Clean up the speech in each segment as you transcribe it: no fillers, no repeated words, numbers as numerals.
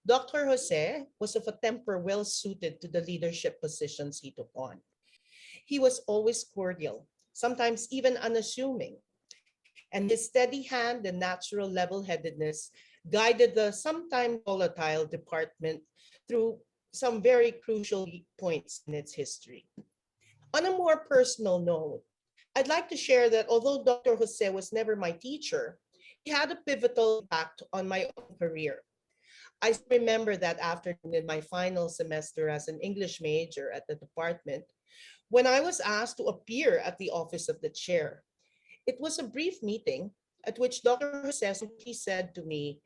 Dr. Jose was of a temper well suited to the leadership positions he took on. He was always cordial, sometimes even unassuming, and his steady hand and natural level headedness guided the sometimes volatile department through some very crucial points in its history. On a more personal note, I'd like to share that although Dr. Jose was never my teacher, he had a pivotal impact on my own career. I still remember that afternoon in my final semester as an English major at the department when I was asked to appear at the office of the chair. It was a brief meeting at which Dr. Jose simply said to me,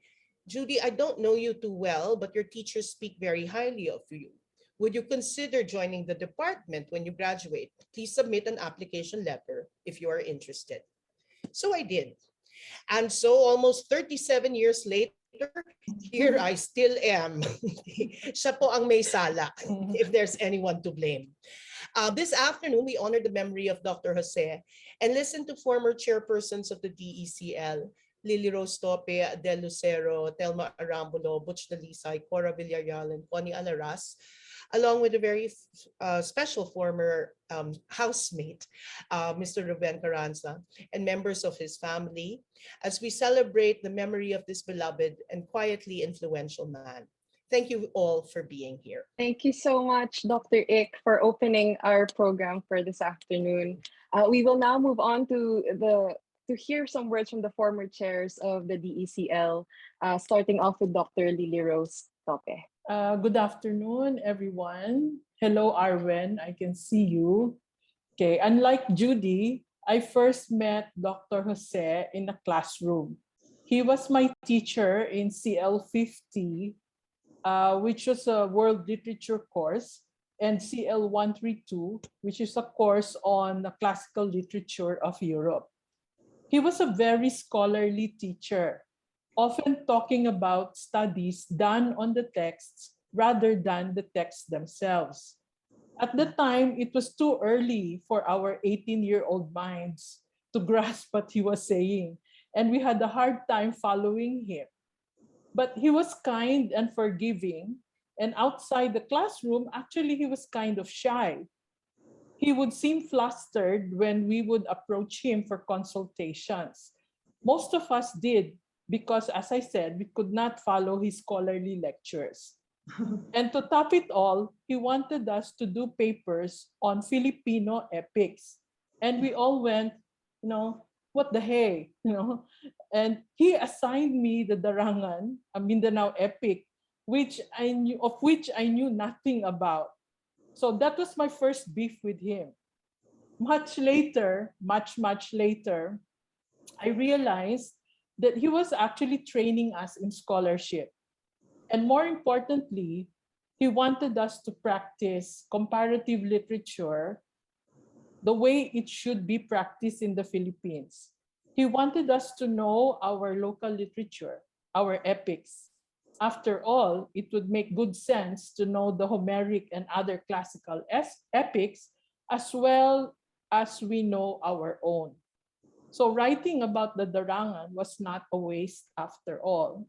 Judy, I don't know you too well, but your teachers speak very highly of you. Would you consider joining the department when you graduate? Please submit an application letter if you are interested. So I did. And so almost 37 years later, here I still am. Siya po ang may sala, if there's anyone to blame. This afternoon, we honor the memory of Dr. Jose and listen to former chairpersons of the DECL, Lily Rose Tope, Adel Lucero, Telma Arambulo, Butch Dalisay, Cora Villarreal, and Connie Alaras, along with a very special former housemate, Mr. Ruben Carranza, and members of his family, as we celebrate the memory of this beloved and quietly influential man. Thank you all for being here. Thank you so much, Dr. Ick, for opening our program for this afternoon. We will now move on to hear some words from the former chairs of the DECL, starting off with Dr. Lily Rose Tope. Good afternoon, everyone. Hello, Arwen. I can see you. Okay, unlike Judy, I first met Dr. Jose in a classroom. He was my teacher in CL50, which was a world literature course, and CL132, which is a course on the classical literature of Europe. He was a very scholarly teacher, often talking about studies done on the texts rather than the texts themselves. At the time, it was too early for our 18-year-old minds to grasp what he was saying, and we had a hard time following him. But he was kind and forgiving, and outside the classroom, actually, he was kind of shy. He would seem flustered when we would approach him for consultations. Most of us did, because, as I said, we could not follow his scholarly lectures. And to top it all, he wanted us to do papers on Filipino epics. And we all went, what the hey, And he assigned me the Darangan, a Mindanao epic, of which I knew nothing about. So that was my first beef with him. Much later, much later, I realized that he was actually training us in scholarship. And more importantly, he wanted us to practice comparative literature the way it should be practiced in the Philippines. He wanted us to know our local literature, our epics. After all, it would make good sense to know the Homeric and other classical epics as well as we know our own. So writing about the Darangan was not a waste after all.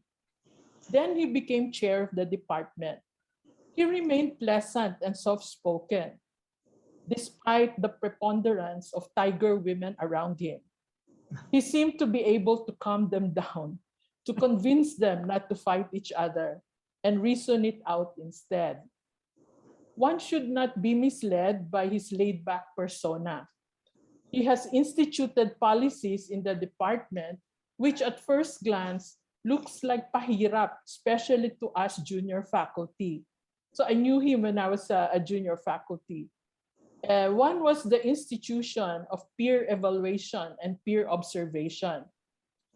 Then he became chair of the department. He remained pleasant and soft-spoken, despite the preponderance of tiger women around him. He seemed to be able to calm them down, to convince them not to fight each other, and reason it out instead. One should not be misled by his laid-back persona. He has instituted policies in the department which at first glance looks like pahirap, especially to us junior faculty. So I knew him when I was a junior faculty. One was the institution of peer evaluation and peer observation.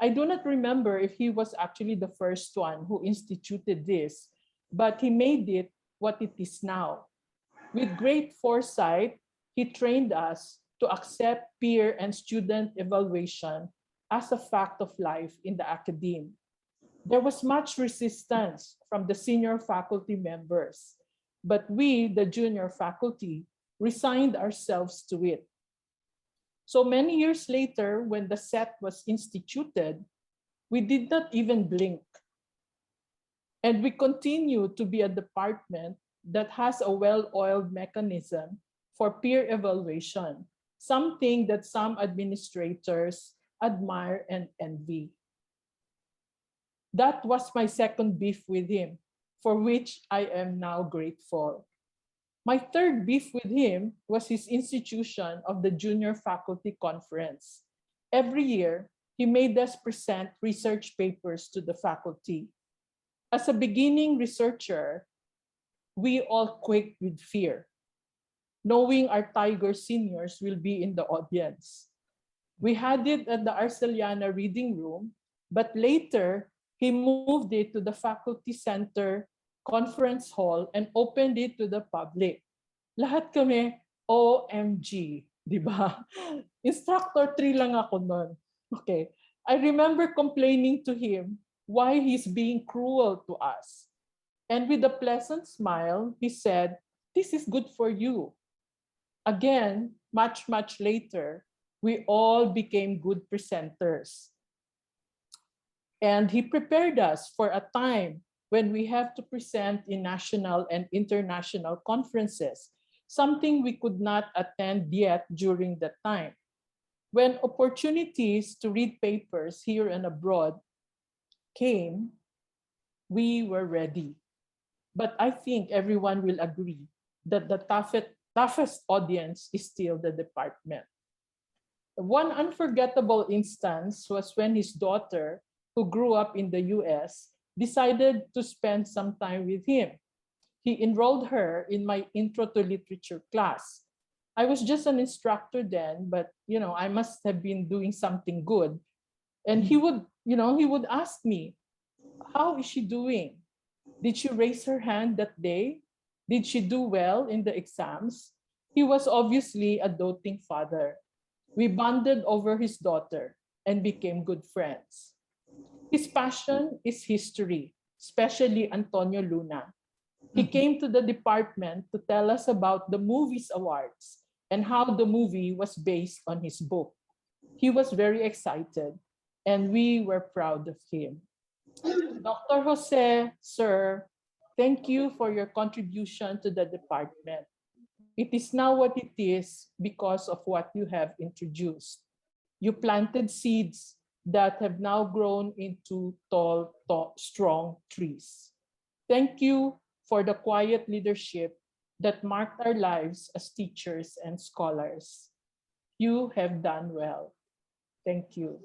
I do not remember if he was actually the first one who instituted this, but he made it what it is now. With great foresight, he trained us to accept peer and student evaluation as a fact of life in the academe. There was much resistance from the senior faculty members, but we, the junior faculty, resigned ourselves to it. So many years later, when the set was instituted, we did not even blink. And we continue to be a department that has a well-oiled mechanism for peer evaluation, something that some administrators admire and envy. That was my second beef with him, for which I am now grateful. My third beef with him was his institution of the Junior Faculty Conference. Every year, he made us present research papers to the faculty. As a beginning researcher, we all quaked with fear, knowing our tiger seniors will be in the audience. We had it at the Arceliana Reading Room, but later, he moved it to the Faculty Center Conference Hall and opened it to the public. Lahat kami, OMG, di ba? Instructor 3 lang ako nun. Okay. I remember complaining to him why he's being cruel to us. And with a pleasant smile, he said, "This is good for you." Again, much later, we all became good presenters. And he prepared us for a time when we have to present in national and international conferences, something we could not attend yet during that time. When opportunities to read papers here and abroad came, we were ready. But I think everyone will agree that the toughest audience is still the department. One unforgettable instance was when his daughter, who grew up in the US, decided to spend some time with him. He enrolled her in my Intro to Literature class. I was just an instructor then, but I must have been doing something good. And he would ask me, "How is she doing? Did she raise her hand that day? Did she do well in the exams?" He was obviously a doting father. We bonded over his daughter and became good friends. His passion is history, especially Antonio Luna. He came to the department to tell us about the Movies Awards and how the movie was based on his book. He was very excited, and we were proud of him. Dr. Jose, sir, thank you for your contribution to the department. It is now what it is because of what you have introduced. You planted seeds that have now grown into tall, strong trees. Thank you for the quiet leadership that marked our lives as teachers and scholars. You have done well. Thank you.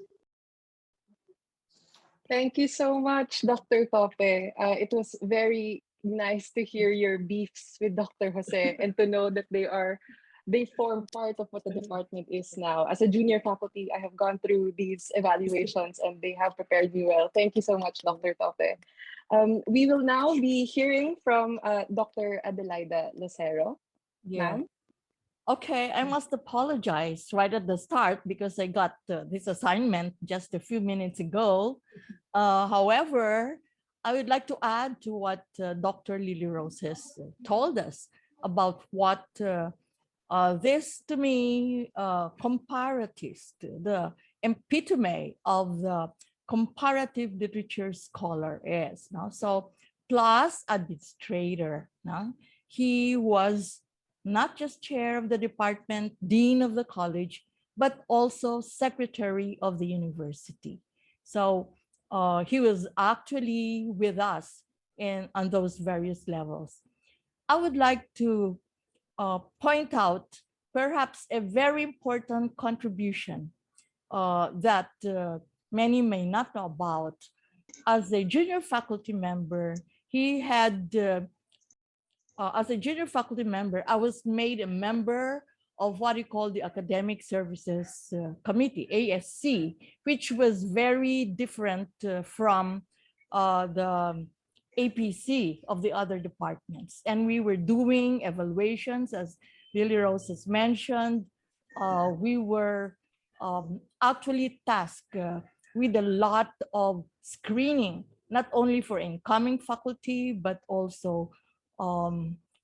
Thank you so much, Dr. Tope. It was very nice to hear your beefs with Dr. Jose and to know that they form part of what the department is now. As a junior faculty, I have gone through these evaluations and they have prepared me well. Thank you so much, Dr. Tope. We will now be hearing from Dr. Adelaida Lucero. Yeah. Ma'am? Okay, I must apologize right at the start because I got this assignment just a few minutes ago. However, I would like to add to what Dr. Lily Rose has told us about what this, to me, comparatist, the epitome of the comparative literature scholar is. No? So, plus administrator. No? He was not just chair of the department, dean of the college, but also secretary of the university. So he was actually with us on those various levels. I would like to point out perhaps a very important contribution that many may not know about. As a junior faculty member, he had as a junior faculty member, I was made a member of what we call the Academic Services Committee, ASC, which was very different from the APC of the other departments. And we were doing evaluations, as Lily Rose has mentioned. We were actually tasked with a lot of screening, not only for incoming faculty, but also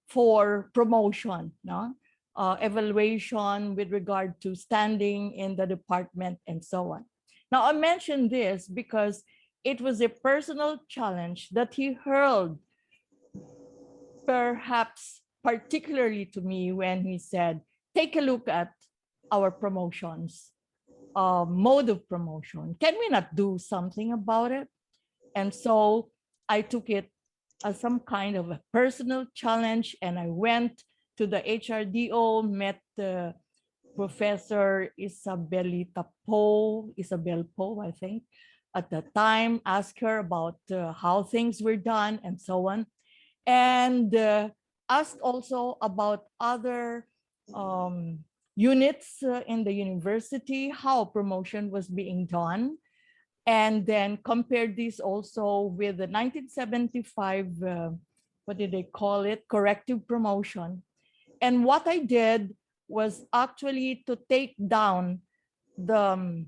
for promotion, no? Evaluation with regard to standing in the department and so on. Now, I mention this because it was a personal challenge that he hurled, perhaps particularly to me, when he said, take a look at our promotions, mode of promotion. Can we not do something about it? And so I took it as some kind of a personal challenge, and I went to the HRDO, met Professor Isabel Poe, I think, at the time, asked her about how things were done and so on, and asked also about other units in the university, how promotion was being done, and then compared this also with the 1975, what did they call it, corrective promotion. And what I did was actually to take down the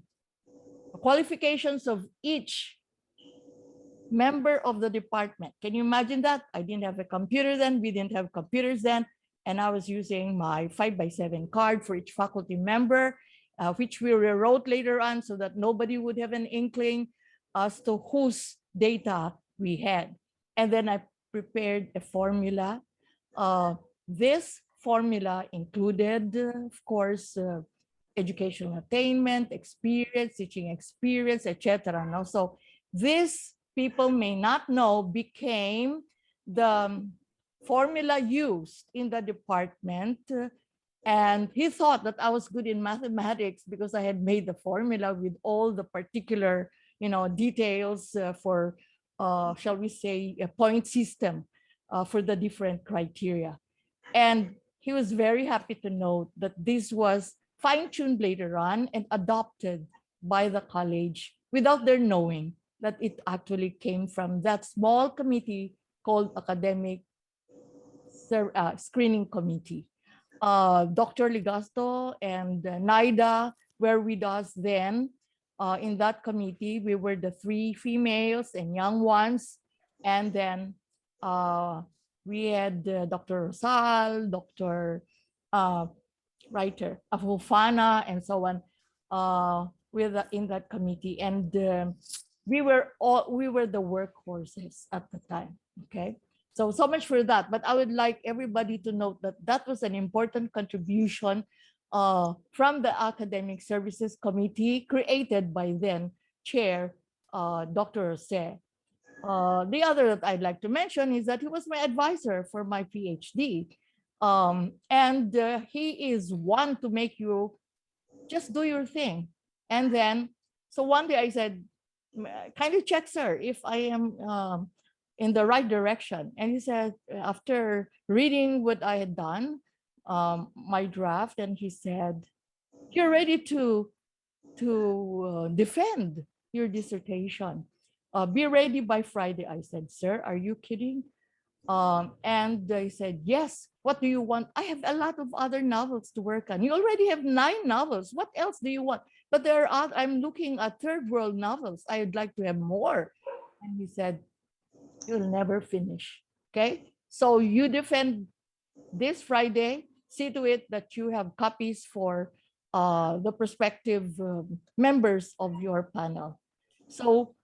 qualifications of each member of the department. Can you imagine that? I didn't have a computer then, we didn't have computers then, and I was using my 5x7 card for each faculty member, which we rewrote later on so that nobody would have an inkling as to whose data we had. And then I prepared a formula. This formula included, of course, educational attainment, experience, teaching experience, etc. No? So this, people may not know, became the formula used in the department. And he thought that I was good in mathematics because I had made the formula with all the particular, details for, shall we say, a point system for the different criteria. And he was very happy to note that this was fine-tuned later on and adopted by the college without their knowing that it actually came from that small committee called Academic Screening Committee. Dr. Ligasto and Naida were with us then in that committee. We were the three females and young ones. And then we had Dr. Rosal, Dr. Afufana, and so on in that committee. And we were the workhorses at the time. Okay. So much for that. But I would like everybody to note that that was an important contribution from the Academic Services Committee created by then Chair Dr. Jose. The other that I'd like to mention is that he was my advisor for my PhD. And he is one to make you just do your thing. And then, so one day I said, kindly check, sir, if I am in the right direction. And he said, after reading what I had done, my draft, and he said, you're ready to defend your dissertation. Be ready by Friday. I said, sir, are you kidding? And they said, yes, what do you want? I have a lot of other novels to work on. You already have 9 novels. What else do you want? But I'm looking at third world novels. I'd like to have more. And he said, you'll never finish. Okay. So you defend this Friday, see to it that you have copies for the prospective members of your panel. So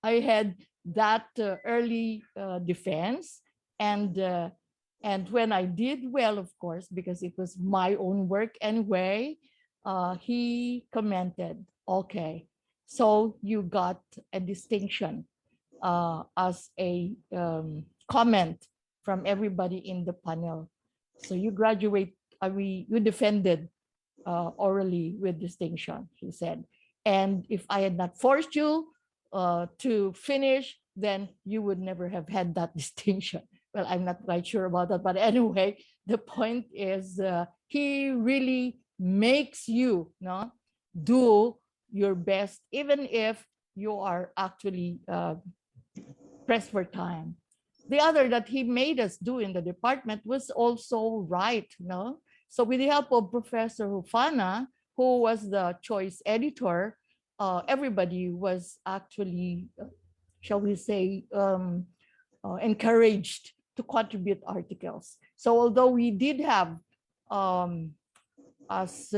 I had that early defense, and when I did well, of course, because it was my own work anyway, he commented, okay, so you got a distinction as a comment from everybody in the panel. So you graduate, you defended orally with distinction, he said. And if I had not forced you to finish, then you would never have had that distinction. Well, I'm not quite sure about that, but anyway, the point is he really makes you do your best, even if you are actually pressed for time. The other that he made us do in the department was also right, no? So with the help of Professor Hufana, who was the choice editor, everybody was actually, shall we say, encouraged to contribute articles. So although we did have, as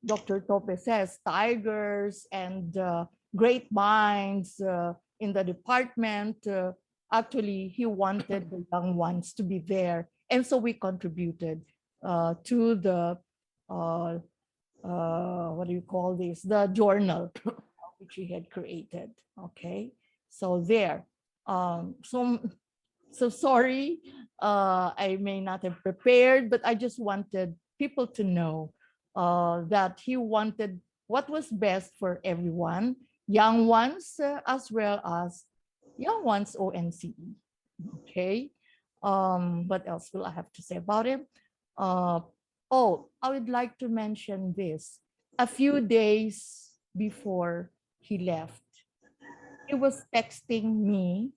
Dr. Tope says, tigers and great minds in the department. Actually, he wanted the young ones to be there. And so we contributed to the, uh, what do you call this? The journal which we had created. Okay. So there. So sorry, I may not have prepared, but I just wanted people to know that he wanted what was best for everyone, young ones as well as young ones ONCE. Okay. What else will I have to say about him? Uh, oh, I would like to mention this. A few days before he left, he was texting me.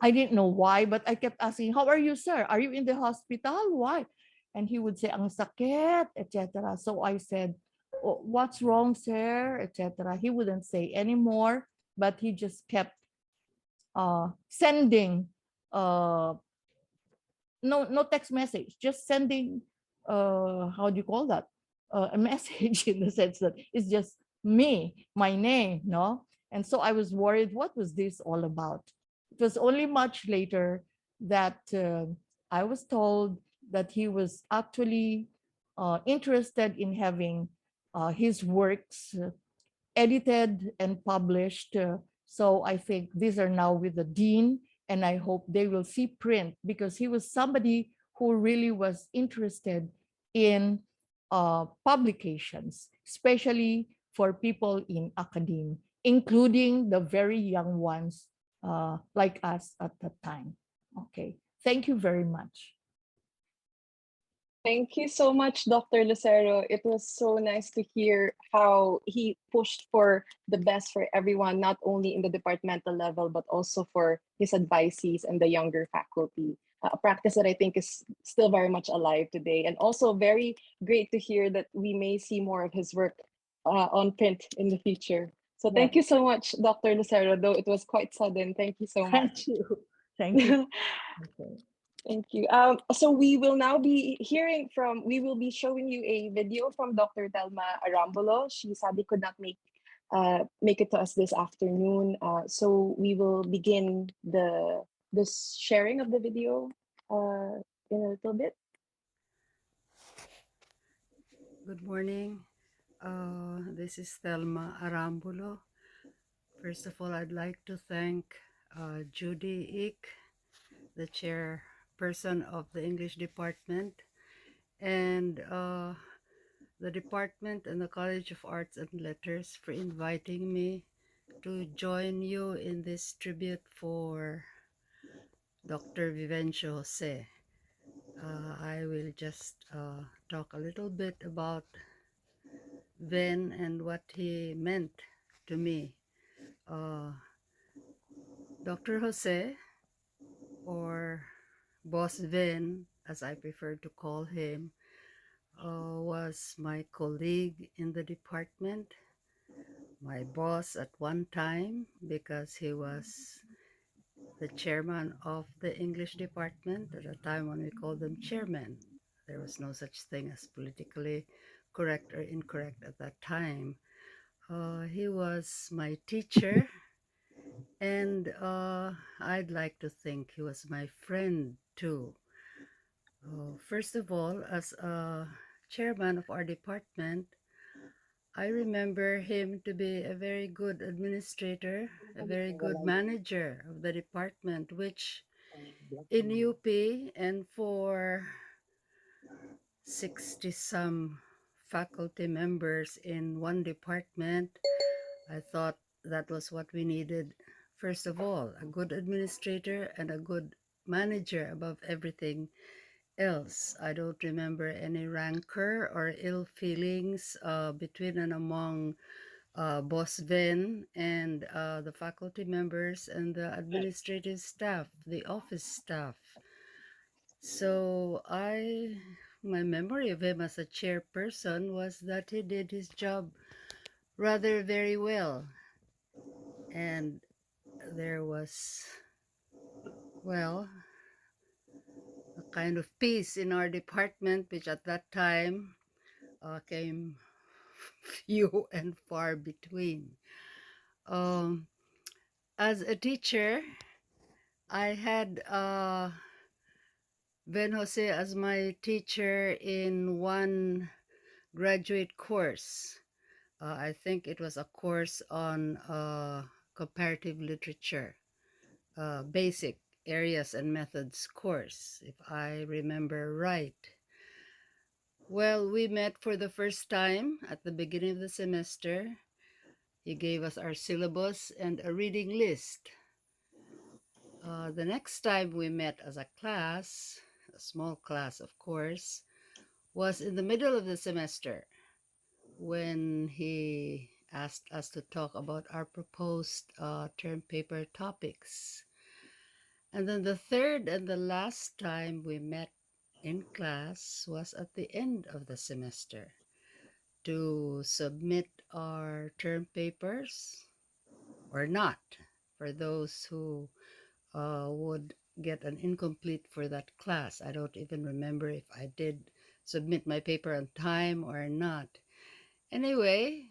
I didn't know why, but I kept asking, "How are you, sir? Are you in the hospital? Why?" And he would say, "Ang sakit," etc. So I said, "Oh, what's wrong, sir?" etc. He wouldn't say anymore, but he just kept sending uh, no text message, just sending how do you call that? A message in the sense that it's just me, my name, no? And so I was worried, what was this all about? It was only much later that I was told that he was actually interested in having his works edited and published. So I think these are now with the dean, and I hope they will see print because he was somebody who really was interested in publications, especially for people in academia, including the very young ones like us at that time. Okay, thank you very much. Thank you so much, Dr. Lucero. It was so nice to hear how he pushed for the best for everyone, not only in the departmental level, but also for his advisees and the younger faculty. A practice that I think is still very much alive today. And also very great to hear that we may see more of his work on print in the future. So Yeah. thank you so much, Dr. Lucero, though it was quite sudden. Thank you so Thank much. you. Thank you. Okay. Thank you. So we will now be we will be showing you a video from Dr. Telma Arambolo. She sadly could not make it to us this afternoon. So we will begin the sharing of the video in a little bit. Good morning. This is Thelma Arambulo. First of all, I'd like to thank Judy Ick, the chairperson of the English department, and the department and the College of Arts and Letters for inviting me to join you in this tribute for Dr. Vivencio Jose. I will just talk a little bit about Ven and what he meant to me. Dr. Jose, or Boss Ven, as I prefer to call him, was my colleague in the department, my boss at one time because he was the chairman of the English department at a time when we called them chairman. There was no such thing as politically correct or incorrect at that time. He was my teacher, and I'd like to think he was my friend too. First of all, as a chairman of our department, I remember him to be a very good administrator, a very good manager of the department, which in UP and for 60 some faculty members in one department, I thought that was what we needed. First of all, a good administrator and a good manager above everything else. I don't remember any rancor or ill feelings between and among Boss Ven and the faculty members and the administrative staff, the office staff. So my memory of him as a chairperson was that he did his job rather very well. And there was, well, a kind of peace in our department, which at that time came few and far between. Um, as a teacher, I had Ben Jose as my teacher in one graduate course. I think it was a course on comparative literature, basic areas and methods course, if I remember right. Well, we met for the first time at the beginning of the semester. He gave us our syllabus and a reading list. The next time we met as a class, a small class, of course, was in the middle of the semester when he asked us to talk about our proposed term paper topics. And then the third and the last time we met in class was at the end of the semester to submit our term papers or not for those who would get an incomplete for that class. I don't even remember if I did submit my paper on time or not. Anyway,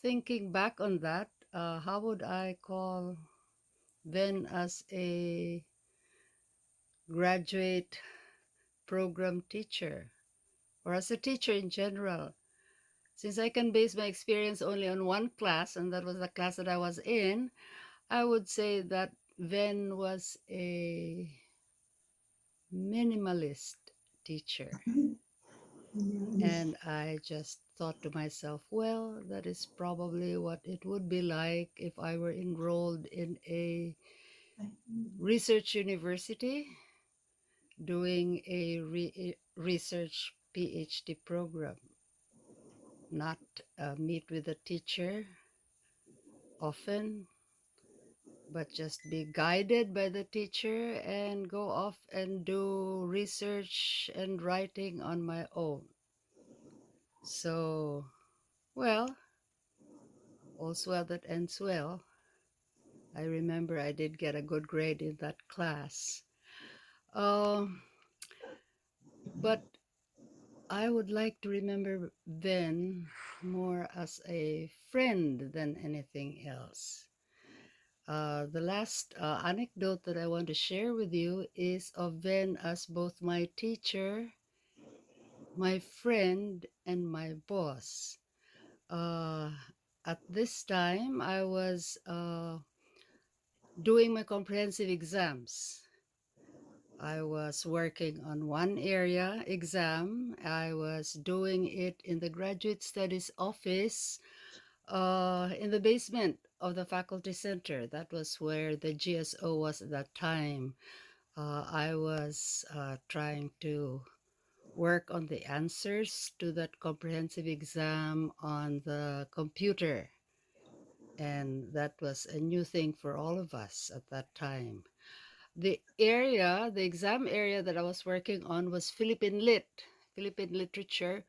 thinking back on that, how would I call Ben as a graduate program teacher or as a teacher in general? Since I can base my experience only on one class, and that was the class that I was in, I would say that Ven was a minimalist teacher. And I just thought to myself, well, that is probably what it would be like if I were enrolled in a research university doing a research PhD program, not meet with a teacher often, but just be guided by the teacher and go off and do research and writing on my own. So, well, all's well that ends well. I remember I did get a good grade in that class. Um, but I would like to remember Ben more as a friend than anything else. The last anecdote that I want to share with you is of Ben as both my teacher, my friend, and my boss. Uh, at this time, I was doing my comprehensive exams. I was working on one area exam. I was doing it in the graduate studies office in the basement of the faculty center. That was where the GSO was at that time. I was trying to work on the answers to that comprehensive exam on the computer. And that was a new thing for all of us at that time. The exam area that I was working on was Philippine literature,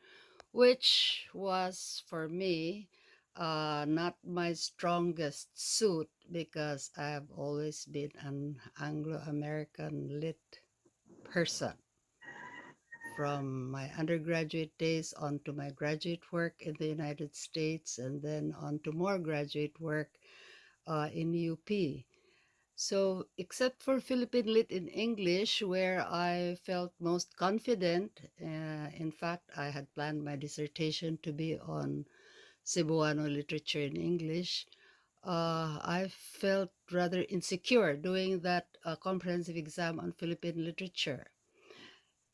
which was for me not my strongest suit because I have always been an Anglo-American lit person from my undergraduate days on to my graduate work in the United States and then on to more graduate work in UP. So, except for Philippine Lit in English, where I felt most confident, in fact, I had planned my dissertation to be on Cebuano literature in English. I felt rather insecure doing that comprehensive exam on Philippine literature.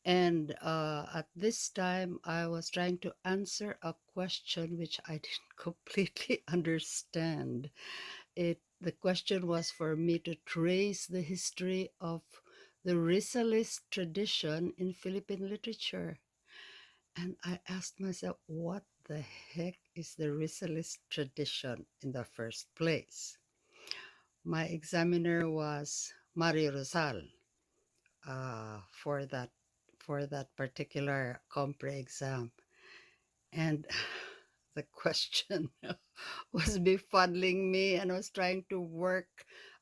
And at this time, I was trying to answer a question which I didn't completely understand. The question was for me to trace the history of the Rizalist tradition in Philippine literature. And I asked myself, what the heck is the Rizalist tradition in the first place? My examiner was Mario Rizal for that particular compre exam. And the question was befuddling me, and I was trying to work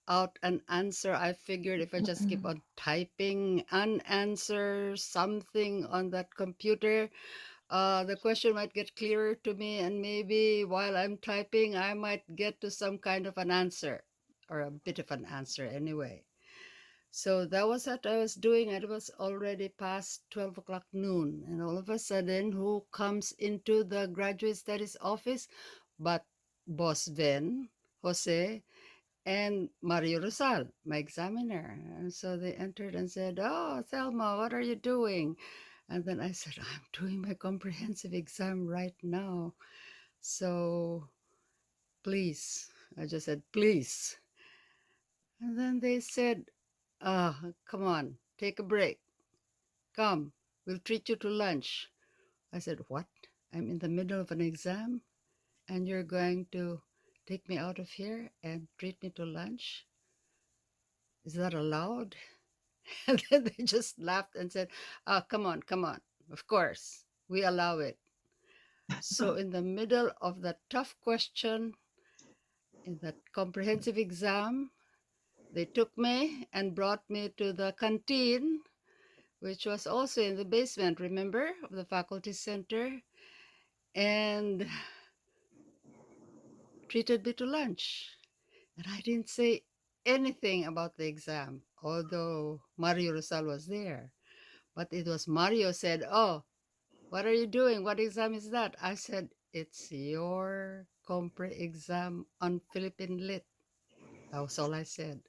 out an answer. I figured if I just keep on typing an answer, something on that computer, the question might get clearer to me, and maybe while I'm typing, I might get to some kind of an answer, or a bit of an answer anyway. So that was what I was doing. It was already past 12 o'clock noon. And all of a sudden, who comes into the graduate studies office but Boss Ben, Jose, and Mario Rosal, my examiner. And so they entered and said, "Oh, Thelma, what are you doing?" And then I said, "I'm doing my comprehensive exam right now. So please," I just said, "please." And then they said, come on, take a break. Come, we'll treat you to lunch." I said, "What? I'm in the middle of an exam and you're going to take me out of here and treat me to lunch? Is that allowed?" And then they just laughed and said, come on, come on. Of course, we allow it. So, in the middle of that tough question in that comprehensive exam, they took me and brought me to the canteen, which was also in the basement, remember, of the faculty center, and treated me to lunch. And I didn't say anything about the exam, although Mario Rosal was there. But it was Mario said, "Oh, what are you doing? What exam is that?" I said, "It's your compre exam on Philippine Lit." That was all I said.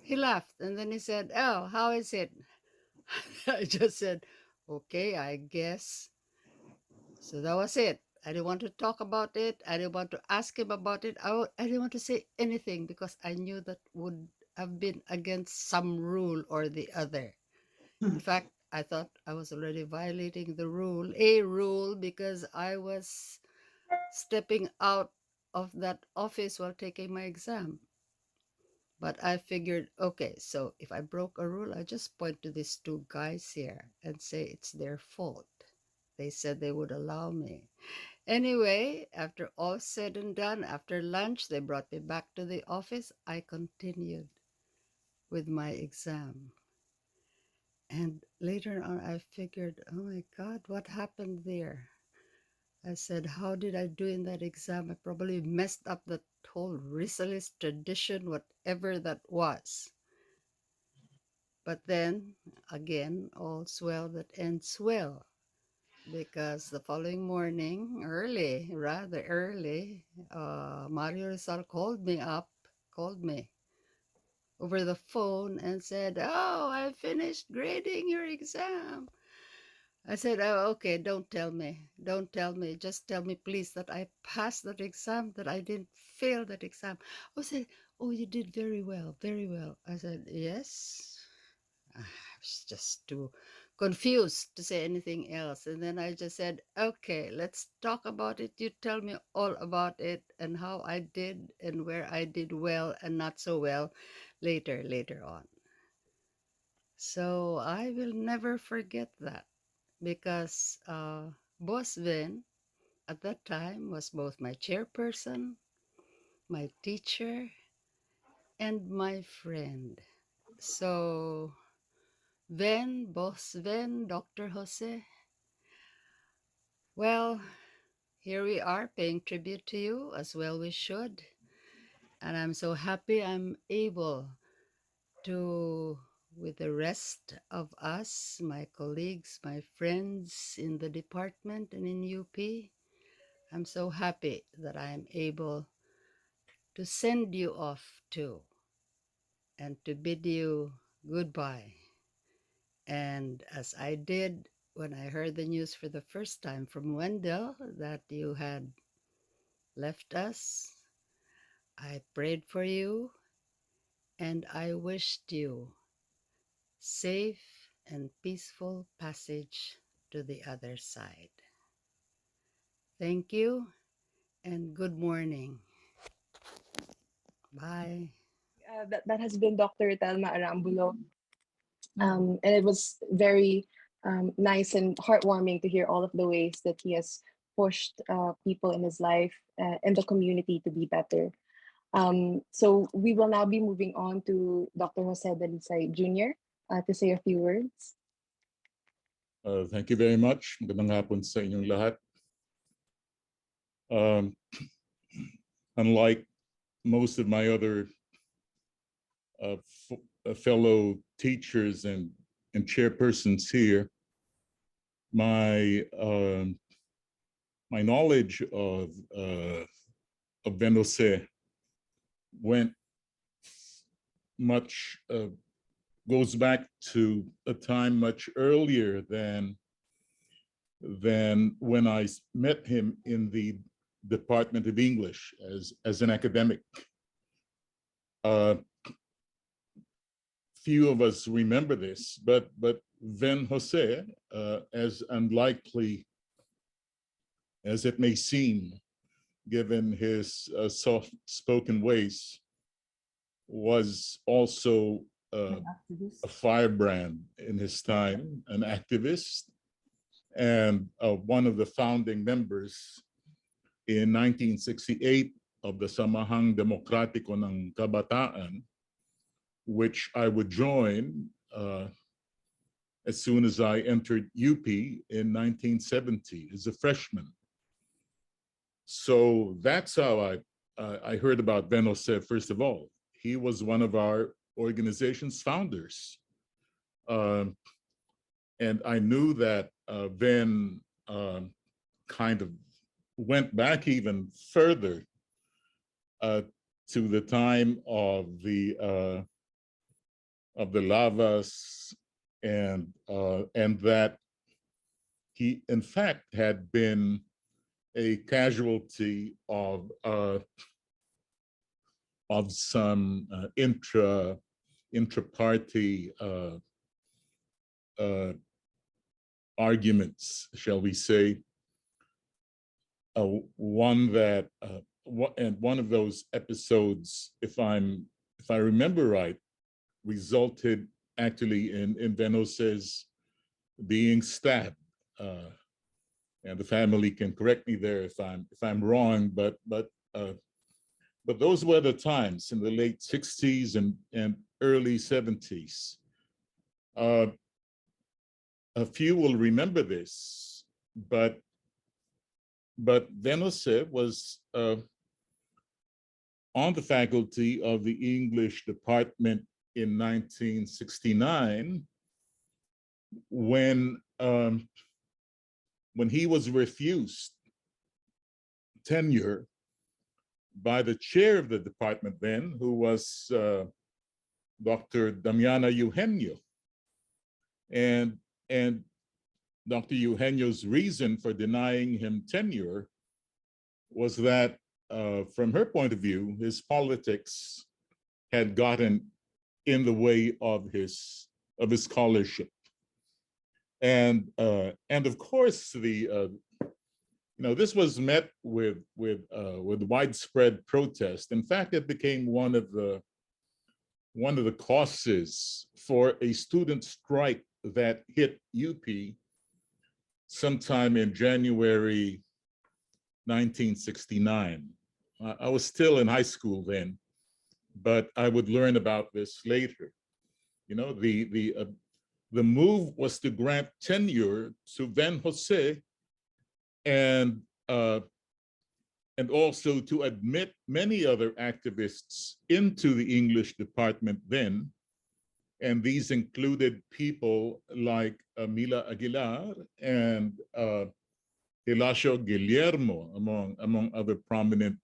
He laughed and then he said, "Oh, how is it?" I just said, "Okay, I guess." So that was it. I didn't want to talk about it. I didn't want to ask him about it. I didn't want to say anything because I knew that would have been against some rule or the other. In fact, I thought I was already violating a rule, because I was stepping out of that office while taking my exam. But I figured, okay, so if I broke a rule, I just point to these two guys here and say it's their fault. They said they would allow me. Anyway, after all said and done, after lunch, they brought me back to the office. I continued with my exam. And later on, I figured, oh my God, what happened there? I said, how did I do in that exam? I probably messed up the whole Risalis tradition, whatever that was. But then, again, all's well that ends well. Because the following morning, rather early, Mario Rizal called me over the phone and said, "Oh, I finished grading your exam." I said, "Oh, okay, don't tell me. Don't tell me. Just tell me, please, that I passed that exam, that I didn't fail that exam." I said, "Oh, you did very well, very well." I said, "Yes." I was just too confused to say anything else. And then I just said, "Okay, let's talk about it. You tell me all about it and how I did and where I did well and not so well later on." So I will never forget that, because Boss Vin at that time was both my chairperson, my teacher, and my friend. So Boss Ven, Dr. Jose, well, here we are paying tribute to you, as well we should. And I'm so happy I'm able to, with the rest of us, my colleagues, my friends in the department and in UP, I'm so happy that I'm able to send you off too and to bid you goodbye. And as I did when I heard the news for the first time from Wendell that you had left us, I prayed for you and I wished you safe and peaceful passage to the other side. Thank you and good morning. Bye. That has been Dr. Telma Arambulo. And it was very nice and heartwarming to hear all of the ways that he has pushed people in his life and the community to be better. So we will now be moving on to Dr. Jose Dalisay Jr. To say a few words. Thank you very much. Magandang hapon sa inyong lahat. Um, unlike most of my other fellow teachers and chairpersons here, my my knowledge of Venose went much goes back to a time much earlier than when I met him in the Department of English as an academic. Few of us remember this, but Ven Jose, as unlikely as it may seem, given his soft-spoken ways, was also a firebrand in his time, an activist, and one of the founding members in 1968 of the Samahang Demokratiko ng Kabataan, which I would join as soon as I entered UP in 1970 as a freshman. So that's how I heard about Venose, first of all. He was one of our organization's founders. And I knew that Ven kind of went back even further to the time of the Lavas, and that he in fact had been a casualty of some intra-party arguments, shall we say. One of those episodes, if I remember right, resulted actually in Venose's being stabbed. And the family can correct me there if I'm wrong, but those were the times in the late 60s and early 70s. A few will remember this, but Venose was on the faculty of the English department in 1969 when he was refused tenure by the chair of the department then, who was Dr. Damiana Eugenio. And Dr. Eugenio's reason for denying him tenure was that, from her point of view, his politics had gotten in the way of his scholarship. And of course, this was met with widespread protest. In fact, it became one of the causes for a student strike that hit UP sometime in January 1969. I was still in high school then, but I would learn about this later. The move was to grant tenure to Ven Jose and also to admit many other activists into the English department then. And these included people like Mila Aguilar and Hilacio Guillermo, among other prominent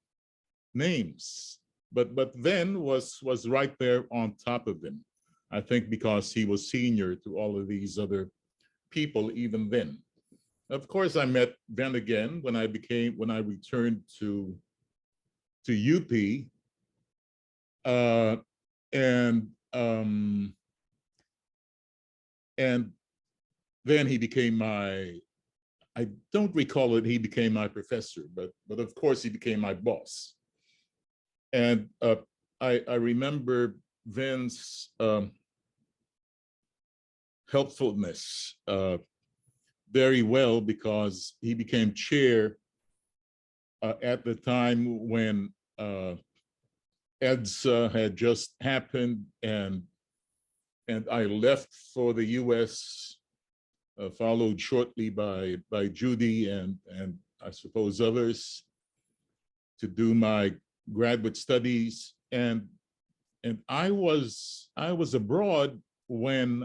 names. But Ven was right there on top of them. I think because he was senior to all of these other people even then. Of course, I met Ven again when I returned to UP, and then he became I don't recall it, he became my professor, but of course he became my boss. And I remember Ven's helpfulness very well, because he became chair at the time when EDSA had just happened, and I left for the US followed shortly by Judy and I suppose others, to do my graduate studies. And I was abroad when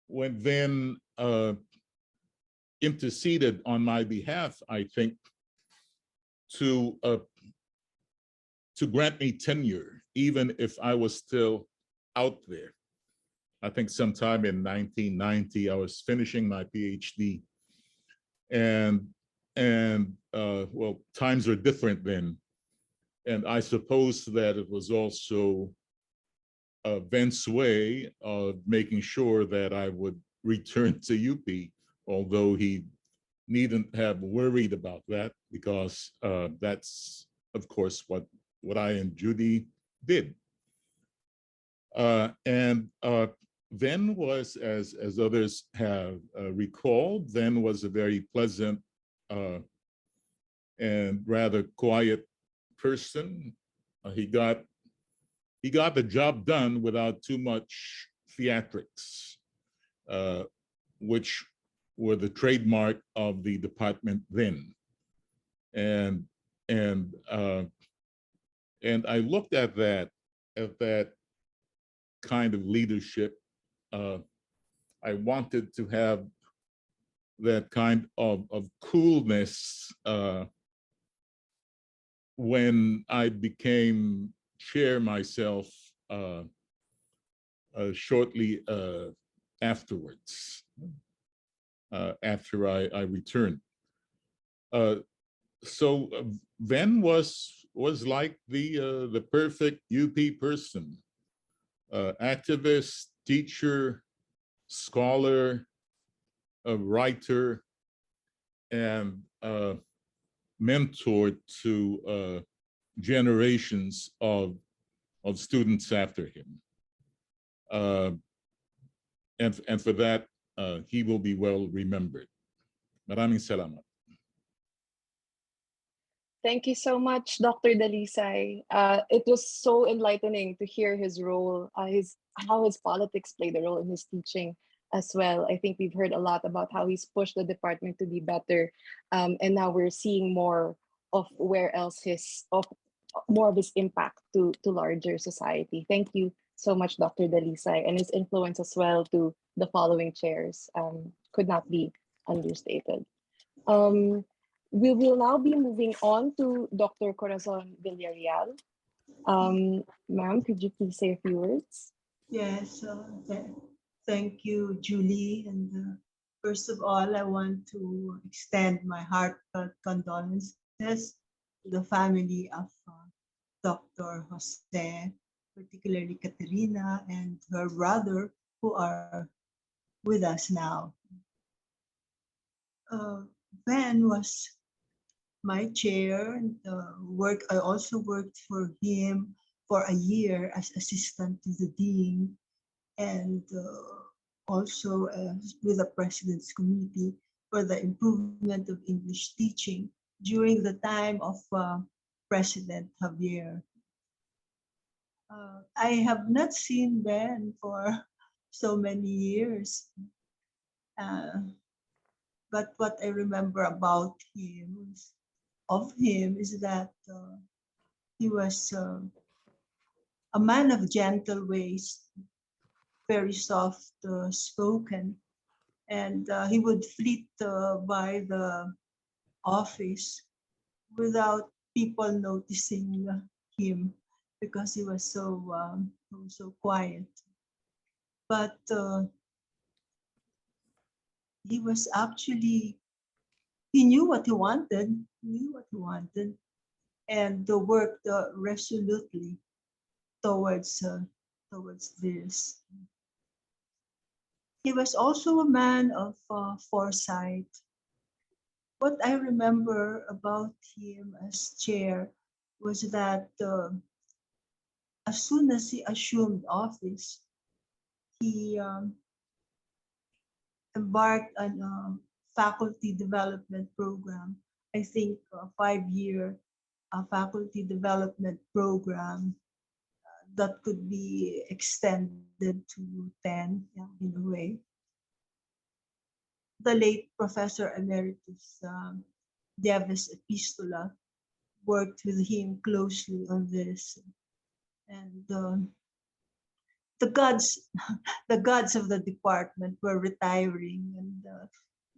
then interceded on my behalf, I think, to grant me tenure, even if I was still out there. I think sometime in 1990, I was finishing my PhD, and well, times are different then, and I suppose that it was also Vince's way of making sure that I would return to UP, although he needn't have worried about that, because that's, of course, what I and Judy did. And then was, as others have recalled, then was a very pleasant and rather quiet person. He got the job done without too much theatrics, which were the trademark of the department then. And I looked at that kind of leadership. I wanted to have that kind of coolness when I became chair myself shortly afterwards, after I returned. So Ven was like the perfect UP person, activist, teacher, scholar, a writer, and mentor to generations of students after him. And for that, he will be well remembered. Maraming salamat. Thank you so much, Dr. Dalisay. It was so enlightening to hear his role, how his politics played a role in his teaching as well. I think we've heard a lot about how he's pushed the department to be better, and now we're seeing more of more of his impact to larger society. Thank you so much, Dr. Dalisay, and his influence as well to the following chairs could not be understated. We will now be moving on to Dr. Corazon Villarreal. Ma'am, could you please say a few words? Yes, thank you, Julie. And first of all, I want to extend my heartfelt condolences to the family of Dr. Jose, particularly Katerina and her brother, who are with us now. Ben was my chair, and I also worked for him for a year as assistant to the dean, and also with the president's committee for the improvement of English teaching during the time of President Javier. I have not seen Ben for so many years, but what I remember about him is that he was a man of gentle ways, very soft spoken, and he would flit by the office without people noticing him because he was so quiet. But he was actually, he knew what he wanted, and worked resolutely towards this. He was also a man of foresight. What I remember about him as chair was that as soon as he assumed office, he embarked on a faculty development program. I think a 5-year faculty development program that could be extended to 10, yeah, in a way. the late Professor Emeritus Davis Epistola worked with him closely on this, and the gods, the gods of the department were retiring, and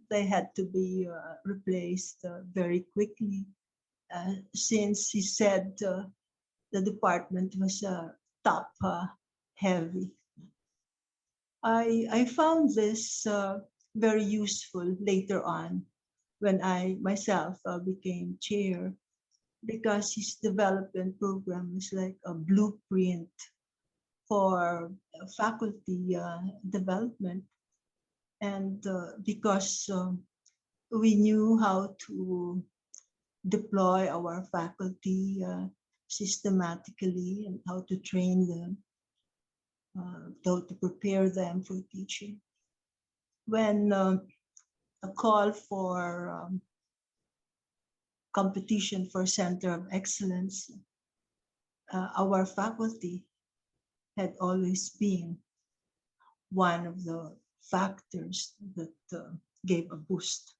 they had to be replaced very quickly, since he said the department was top heavy. I found this very useful later on when I myself became chair, because his development program is like a blueprint for faculty development. And because we knew how to deploy our faculty systematically, and how to train them, how to prepare them for teaching. When a call for competition for Center of Excellence, our faculty had always been one of the factors that gave a boost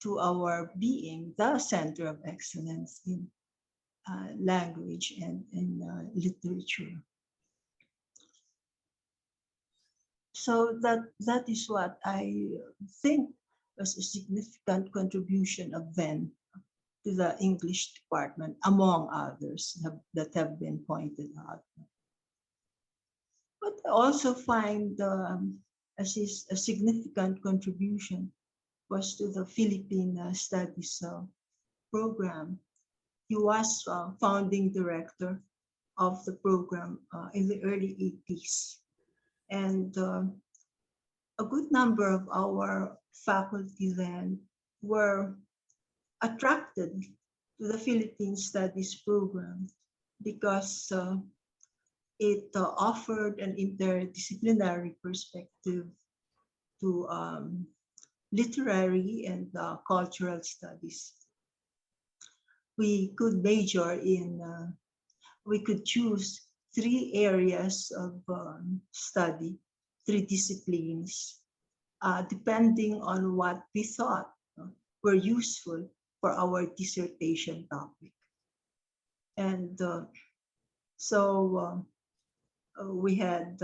to our being the Center of Excellence in language and in literature. So that is what I think was a significant contribution of Venn to the English department, among others that have been pointed out. But I also find a significant contribution was to the Philippine Studies program. He was founding director of the program in the early 80s. And a good number of our faculty then were attracted to the Philippine Studies program because it offered an interdisciplinary perspective to literary and cultural studies. We could major in, we could choose 3 areas of study, 3 disciplines, depending on what we thought were useful for our dissertation topic. And so we had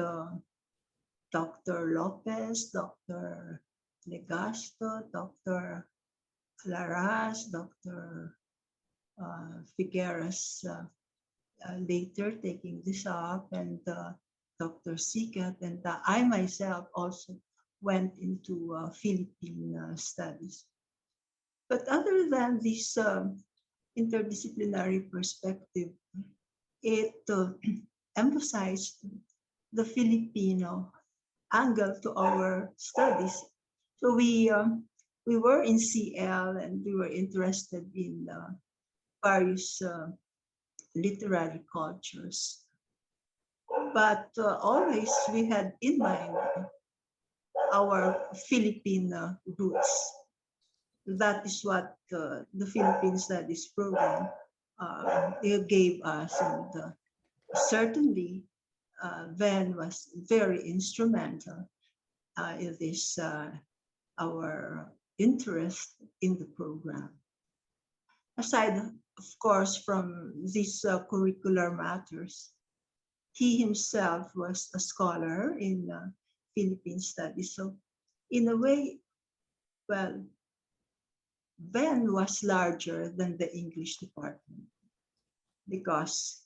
Dr. Lopez, Dr. Legasto, Dr. Laras, Dr. Figueras later taking this up, and Dr. Sikat, and I myself also went into Philippine studies. But other than this interdisciplinary perspective, it emphasized the Filipino angle to our studies. So we were in CL, and we were interested in various literary cultures. But always we had in mind our Philippine roots. That is what the Philippine Studies program gave us, and certainly Van was very instrumental in this our interest in the program. Aside, of course, from these curricular matters, he himself was a scholar in Philippine studies. So, in a way, well, Ben was larger than the English department because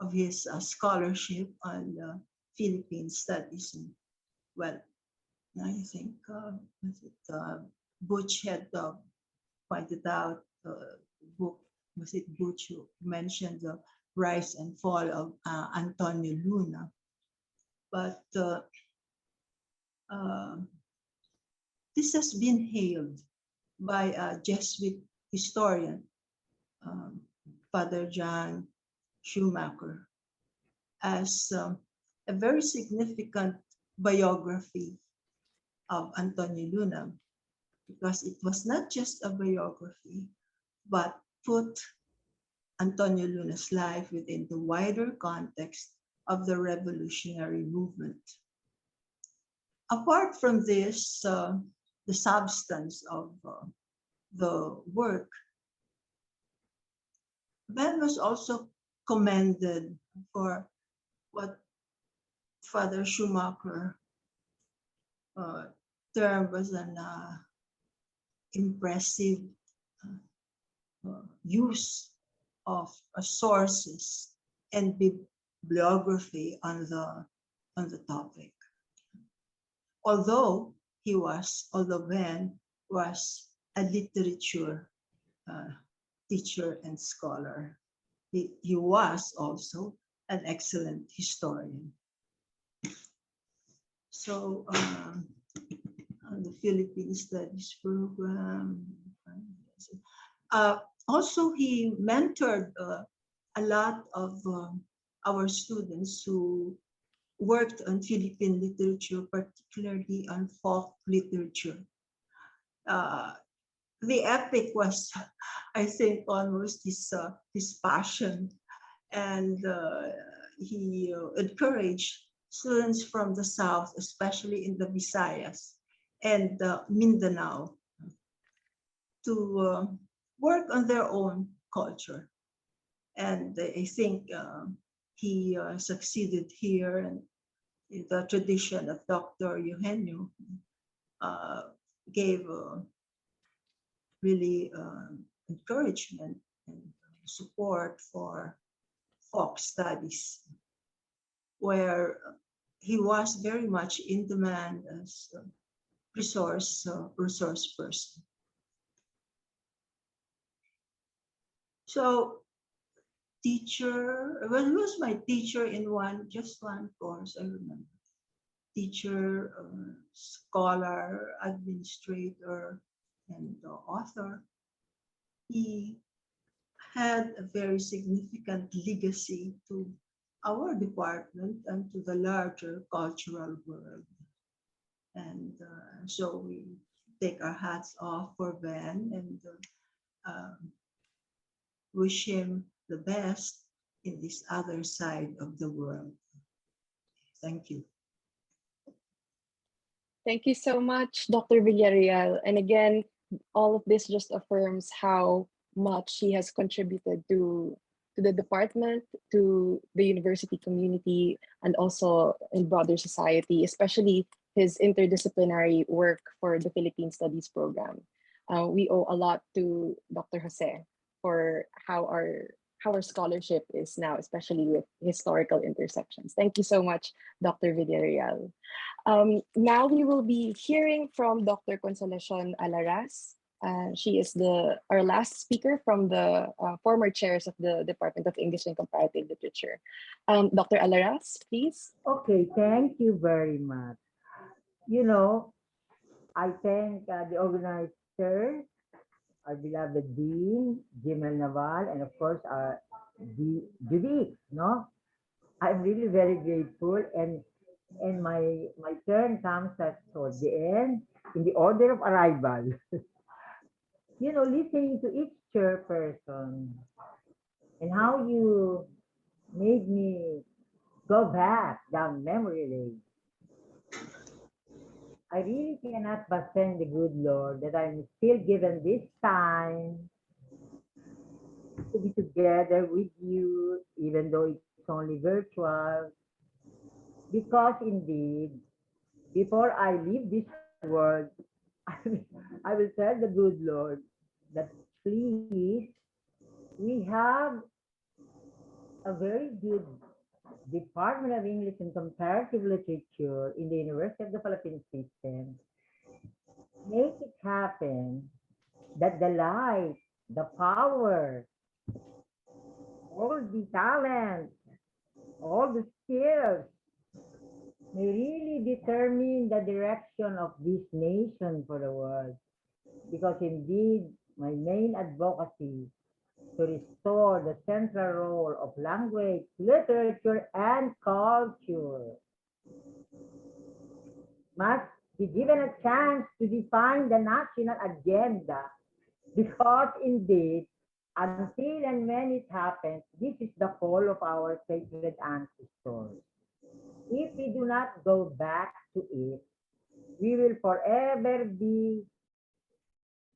of his scholarship on Philippine studies. And, well, I think Butch had pointed out the book, was it Butch who mentioned the rise and fall of Antonio Luna. But this has been hailed by a Jesuit historian, Father John Schumacher, as a very significant biography of Antonio Luna, because it was not just a biography, but put Antonio Luna's life within the wider context of the revolutionary movement. Apart from this the substance of the work. Ben was also commended for what Father Schumacher uh, termed as an impressive use of sources and bibliography on the topic. Although Ben was a literature uh, teacher and scholar, he was also an excellent historian. So on the Philippine Studies program, also he mentored a lot of our students who worked on Philippine literature, particularly on folk literature. Uh, the epic was, I think, almost his passion, and he encouraged students from the South, especially in the Visayas and Mindanao, to work on their own culture. And I think he succeeded here, and the tradition of Dr. Eugenio gave really encouragement and support for folk studies, where he was very much in demand as a resource person. So teacher, well, he was my teacher in just one course, I remember. Teacher, scholar, administrator, and author. He had a very significant legacy to our department and to the larger cultural world. And so we take our hats off for Ben and wish him the best in this other side of the world. Thank you. Thank you so much, Dr. Villarreal. And again, all of this just affirms how much he has contributed to the department, to the university community, and also in broader society, especially his interdisciplinary work for the Philippine Studies program. We owe a lot to Dr. Jose for how our scholarship is now, especially with historical intersections. Thank you so much, Dr. Villarreal. Now we will be hearing from Dr. Consolacion Alaraz. She is our last speaker from the former chairs of the Department of English and Comparative Literature. Dr. Alaraz, please. Okay, thank you very much. You know, I thank the organizers, our beloved Dean, Jimel Naval, and of course our Judy, no? I'm really very grateful, and my turn comes at towards the end in the order of arrival. You know, listening to each chairperson and how you made me go back down memory lane. I really cannot but thank the good Lord that I'm still given this time to be together with you, even though it's only virtual. Because indeed, before I leave this world, I will, I will tell the good Lord that please, we have a very good Department of English and Comparative Literature in the University of the Philippines system. Make it happen that the light, the power, all the talent, all the skills may really determine the direction of this nation for the world. Because indeed, my main advocacy to restore the central role of language, literature, and culture must be given a chance to define the national agenda, because indeed, until and when it happens, this is the call of our sacred ancestors. If we do not go back to it, we will forever be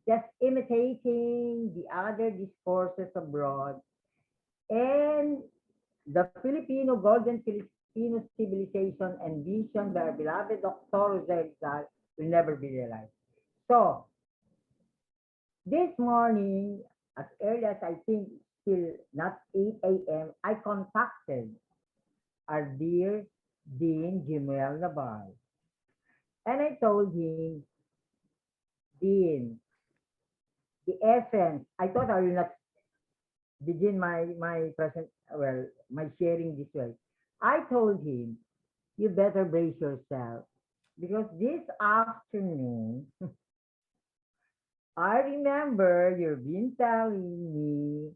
just imitating the other discourses abroad. And the Filipino golden Filipino civilization and vision by our beloved Dr. Rizal will never be realized. So, this morning, as early as I think still not 8 a.m., I contacted our dear Dean Jimuel Navarro. And I told him, Dean, the essence, I thought I will not begin my present, well, my sharing this way. I told him, you better brace yourself because this afternoon, I remember you've been telling me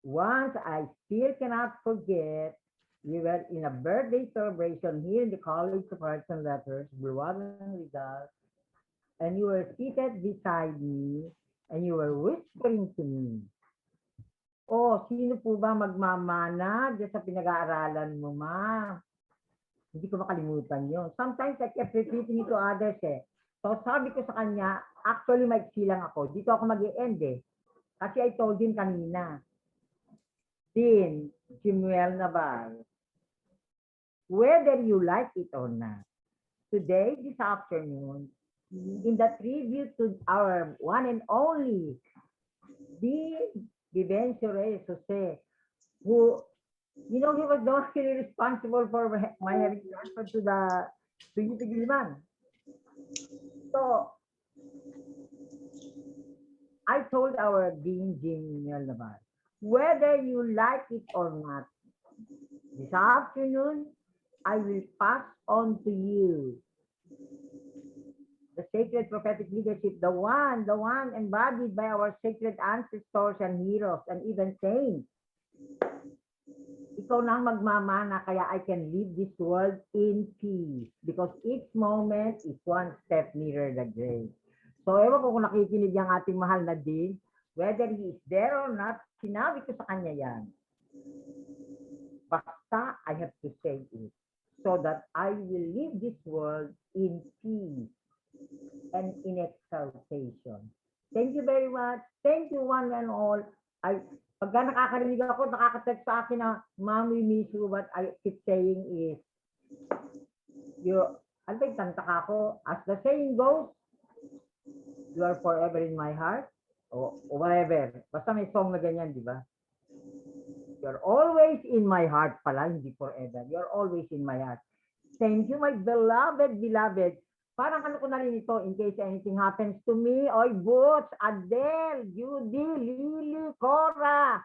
once I still cannot forget, we were in a birthday celebration here in the College of Arts and Letters, Bulwagan Rizal, and you were seated beside me and you were whispering to me, oh, sino po ba magmamana dyan sa pinag-aaralan mo, ma? Hindi ko makalimutan yun. Sometimes I kept repeating it to others eh. So sabi ko sa kanya, actually maiksi lang ako. Dito ako mag-i-end eh. Kasi I told him kanina, Dean Jimuel Navarro, whether you like it or not, today, this afternoon, in the tribute to our one and only Dean Vivencio Jose, who, you know, he was the one really responsible for my having transferred to Diliman. So, I told our Dean Jimuel Navarro, whether you like it or not, this afternoon, I will pass on to you the sacred prophetic leadership, the one embodied by our sacred ancestors and heroes and even saints. Ikaw na ang magmamana kaya I can leave this world in peace because each moment is one step nearer the grave. So ewan ko kung nakikinig yung ating mahal na Dean, whether he is there or not, sinabi ko sa kanya yan. Basta I have to say it so that I will leave this world in peace and in exaltation. Thank you very much. Thank you one and all. Pagka nakakarinig ako, nakaka-text sa akin na, Mom, we miss you. What I keep saying is, ano ba yung kanta ako? As the saying goes, you are forever in my heart. O whatever. Basta may song na ganyan, di ba? You're always in my heart pala, hindi forever. You're always in my heart. Thank you, my beloved, beloved. Parang ano ko na rin ito, in case anything happens to me, oy, Boots, Adele, Judy, Lily, Cora,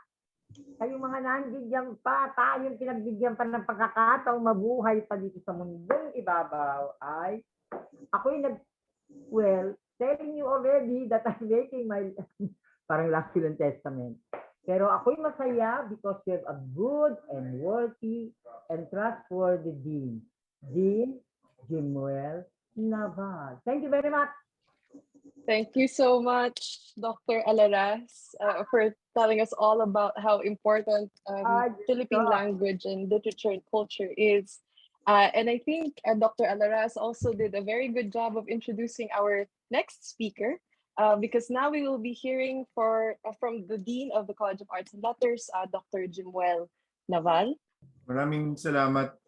kayong mga nandiyan pa, tayong pinagbigyan pa ng pagkakataong mabuhay pa dito sa mundong ibabaw, ay, ako'y telling you already that I'm making my, parang last will and testament. Pero ako'y masaya because you have a good and worthy and trustworthy Dean, Dean Jimuel Navarro. Thank you very much. Thank you so much, Dr. Alaras, for telling us all about how important Philippine language and literature and culture is. And I think Dr. Alaras also did a very good job of introducing our next speaker, because now we will be hearing from the Dean of the College of Arts and Letters, Dr. Jimuel Navarro. Maraming salamat,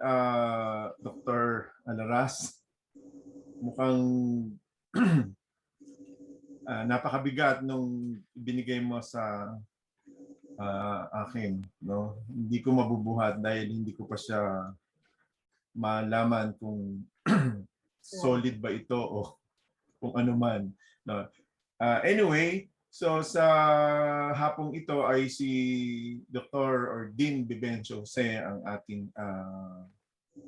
Dr. Alaras. Mukhang napakabigat nung binigay mo sa akin, no? Hindi ko mabubuhat dahil hindi ko pa siya malaman kung solid ba ito o kung ano man, no? Anyway, so sa hapong ito ay si Dr. or Dean Vivencio Jose ang ating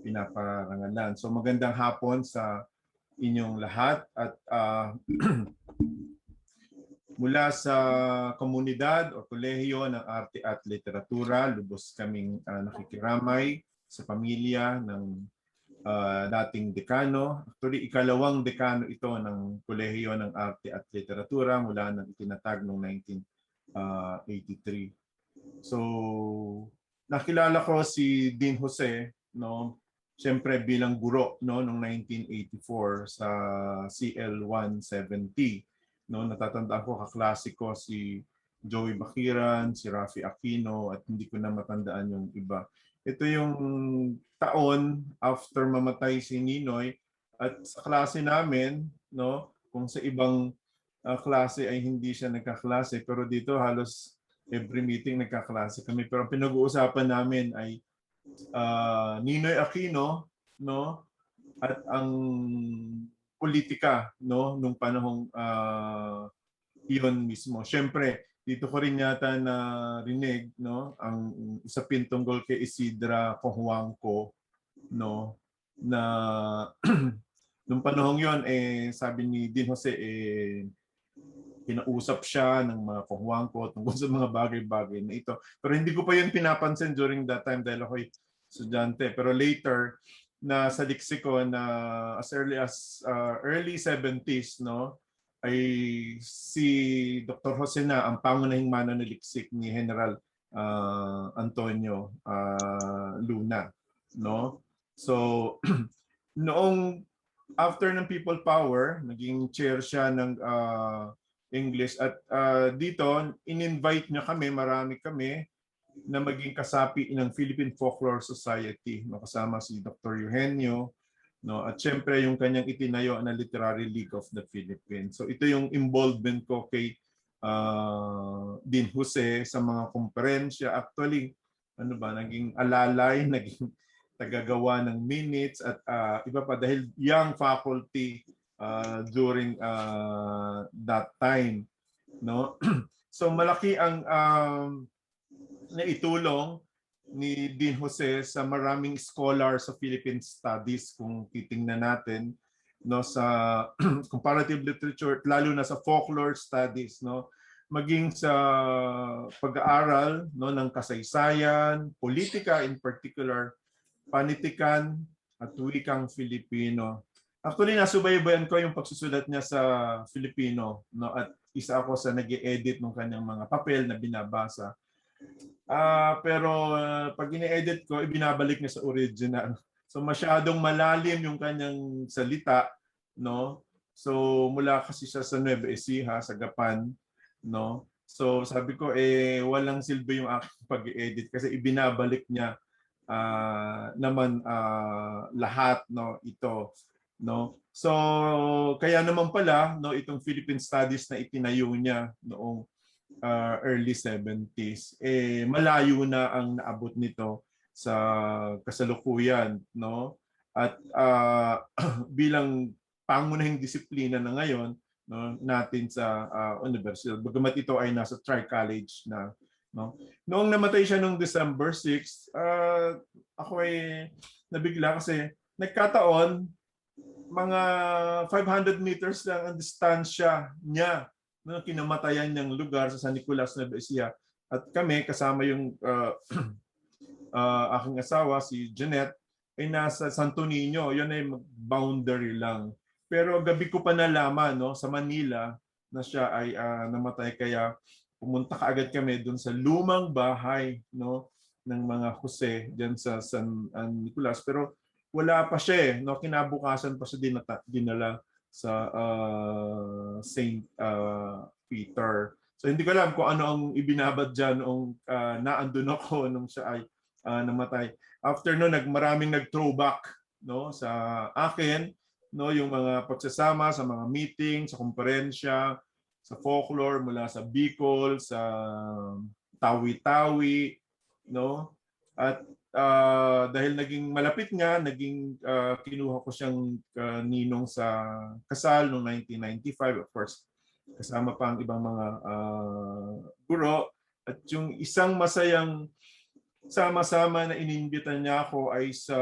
pinaparangalan. So magandang hapon sa inyong lahat at mula sa komunidad o kolehiyo ng arte at literatura, lubos kaming nakikiramay sa pamilya ng dating dekano. Actually, ikalawang dekano ito ng kolehiyo ng arte at literatura mula nang itinatag noong 1983. So, nakilala ko si Dean Jose, no? siyempre bilang guro no noong 1984 sa CL 170, no, natatandaan ko kaklase ko si Joey Bakiran, si Rafi Aquino, at hindi ko na matandaan yung iba. Ito yung taon after mamatay si Ninoy, at sa klase namin, no, kung sa ibang klase ay hindi siya nagkaklase, pero dito halos every meeting nagkaklase kami. Pero ang pinag-uusapan namin ay Ninoy Aquino, no, at ang politika, no, nung panahong iyon mismo. Siyempre, dito ko rin yata na rinig, no, ang usapin tungkol kay Isidra Cojuangco, no, na nung panahong yon sabi ni Din Jose kinausap siya ng mga Cojuangco tungkol sa mga bagay-bagay na ito. Pero hindi ko pa yun pinapansin during that time dahil ako'y estudyante. Pero later, na sa leksiko na as early as early 70s, no, ay si Dr. Jose na ang pangunahing mananaliksik ni General Antonio Luna, no. So noong after ng People Power, naging chair siya ng English, at dito in-invite niya kami, marami kami, na maging kasapi ng Philippine Folklore Society, no, kasama si Dr. Eugenio, no, at syempre yung kanyang itinayo na Literary League of the Philippines. So ito yung involvement ko kay Din Jose sa mga konferensya. Actually, ano ba, naging alalay, naging tagagawa ng minutes, at iba pa dahil young faculty during that time, no. So malaki ang naitulong ni Din Jose sa maraming scholars sa Philippine Studies kung titingnan natin, no, sa comparative literature, lalo na sa folklore studies, no, maging sa pag-aaral, no, ng kasaysayan, politika in particular, panitikan at wikang Filipino. Actually, nasubaybayan ko yung pagsusulat niya sa Filipino, no, at isa ako sa nag-i-edit ng kanyang mga papel na binabasa. Pero pag ini-edit ko, ibinabalik niya sa original. So masyadong malalim yung kanyang salita, no. So mula kasi siya sa Nueva Ecija, sa Gapan, no. So sabi ko walang silbi yung aking pag-i-edit kasi ibinabalik niya naman lahat, no, ito, no. So kaya naman pala, no, itong Philippine Studies na itinayo niya noong early 70s, malayo na ang naabot nito sa kasalukuyan, no. At bilang pangunahing disiplina na ngayon, no, natin sa universidad, bagamat ito ay nasa tri-college na, no. Noong namatay siya noong December 6, ako ay nabigla kasi nagkataon mga 500 meters lang ang distansya niya ng kinamatayan niyang lugar sa San Nicolas, Nueva Ecija. At kami, kasama yung aking asawa, si Jeanette, ay nasa Santo Niño. Yun ay boundary lang. Pero gabi ko pa nalaman, no, sa Manila na siya ay namatay. Kaya pumunta kaagad kami doon sa lumang bahay, no, ng mga Jose diyan sa San Nicolas. Pero wala pa siya, no, kinabukasan pa siya dinala sa Saint Peter. So hindi ko alam kung ano ang ibinabad dyan noong naandun ako nung siya ay namatay. After no, maraming nag-throwback, no, sa akin, no, yung mga pagsasama sa mga meeting, sa konferensya, sa folklore mula sa Bicol, sa Tawi-Tawi, no. At dahil naging malapit nga, naging kinuha ko siyang ninong sa kasal noong 1995, of course, kasama pa ang ibang mga guro. At yung isang masayang sama-sama na inimbitan niya ako ay sa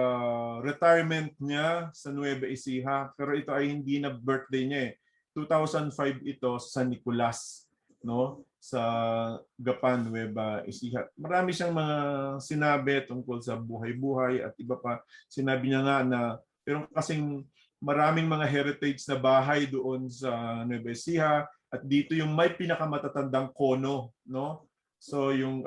retirement niya sa Nueva Ecija. Pero ito ay hindi na birthday niya 2005 ito sa San Nicolas, no, sa Gapan, Nueva Ecija. Marami siyang mga sinabi tungkol sa buhay-buhay at iba pa. Sinabi niya nga na pero kasing maraming mga heritage na bahay doon sa Nueva Ecija, at dito yung may pinakamatatandang kono, no. So yung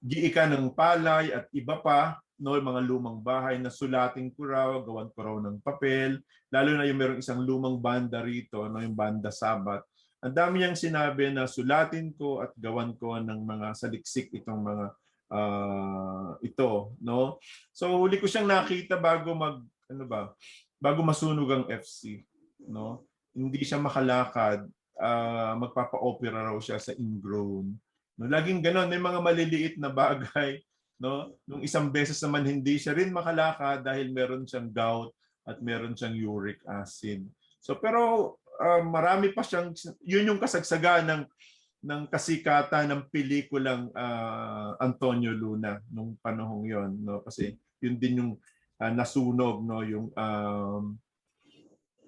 giika ng palay at iba pa, no, mga lumang bahay na sulating ko raw, gawan ko raw ng papel, lalo na yung merong isang lumang banda rito, no, yung banda Sabat. Ang dami niyang sinabi na sulatin ko at gawan ko ng mga saliksik itong mga ito, no. So huli ko siyang nakita bago masunog ang FC, no. Hindi siya makalakad, magpapa-opera raw siya sa ingrown. No, laging ganoon, may mga maliliit na bagay, no? Nung isang beses naman hindi siya rin makalakad dahil meron siyang gout at meron siyang uric acid. So pero marami pa siyang, yun yung kasagsagan ng kasikatan ng pelikulang Antonio Luna nung panahong yon, no? Kasi yun din yung nasunog, no, yung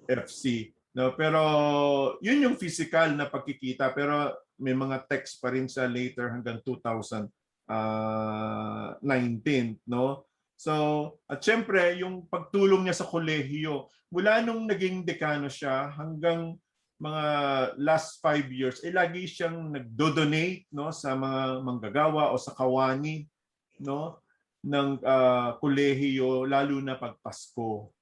FC, no. Pero yun yung physical na pagkikita, pero may mga text pa rin siya later hanggang 2019, no. So at syempre yung pagtulong niya sa kolehiyo mula nung naging dekano siya hanggang mga last 5 years, lagi siyang nagdo-donate, no, sa mga manggagawa o sa kawani, no, ng kolehiyo, lalo na pag Pasko,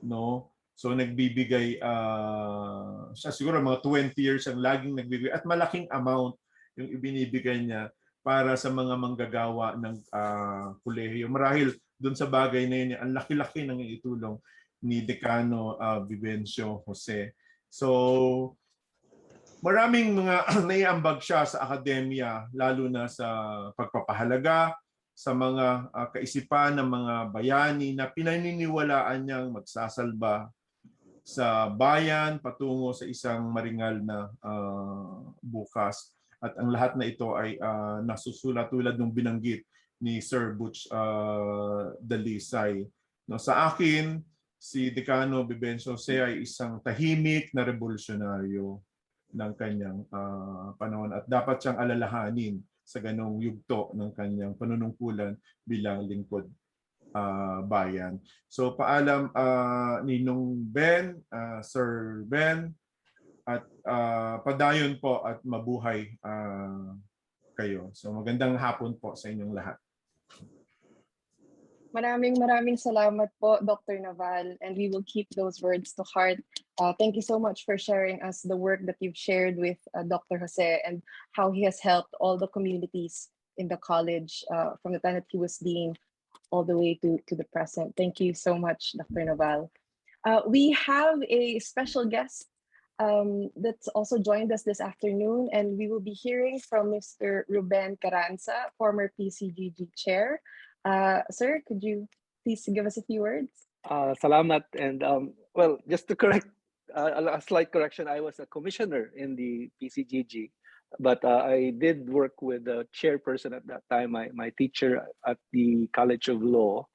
no. So nagbibigay siya, siguro mga 20 years ang laging nagbibigay at malaking amount yung ibinibigay niya para sa mga manggagawa ng kolehiyo. Marahil doon sa bagay na yun, ang laki-laki ng itulong ni Decano Vivencio Jose. So maraming mga naiambag siya sa akademya, lalo na sa pagpapahalaga sa mga kaisipan ng mga bayani na pinaniniwalaan niyang magsasalba sa bayan patungo sa isang maringal na bukas. At ang lahat na ito ay nasusulat tulad ng binanggit ni Sir Butch Dalisay. No, sa akin, si Decano Vivencio Jose ay isang tahimik na revolusyonaryo ng kanyang panahon at dapat siyang alalahanin sa ganong yugto ng kanyang panunungkulan bilang lingkod bayan. So paalam Ninong Ben, Sir Ben, at padayon po at mabuhay kayo. So magandang hapon po sa inyong lahat. Maraming salamat po, Dr. Naval, and we will keep those words to heart. Thank you so much for sharing us the work that you've shared with Dr. Jose and how he has helped all the communities in the college from the time that he was dean all the way to the present. Thank you so much, Dr. Naval. We have a special guest that's also joined us this afternoon, and we will be hearing from Mr. Ruben Carranza, former PCGG chair. Sir, could you please give us a few words? Salamat. And well, just to correct a slight correction, I was a commissioner in the PCGG, but I did work with the chairperson at that time, my teacher at the College of Law.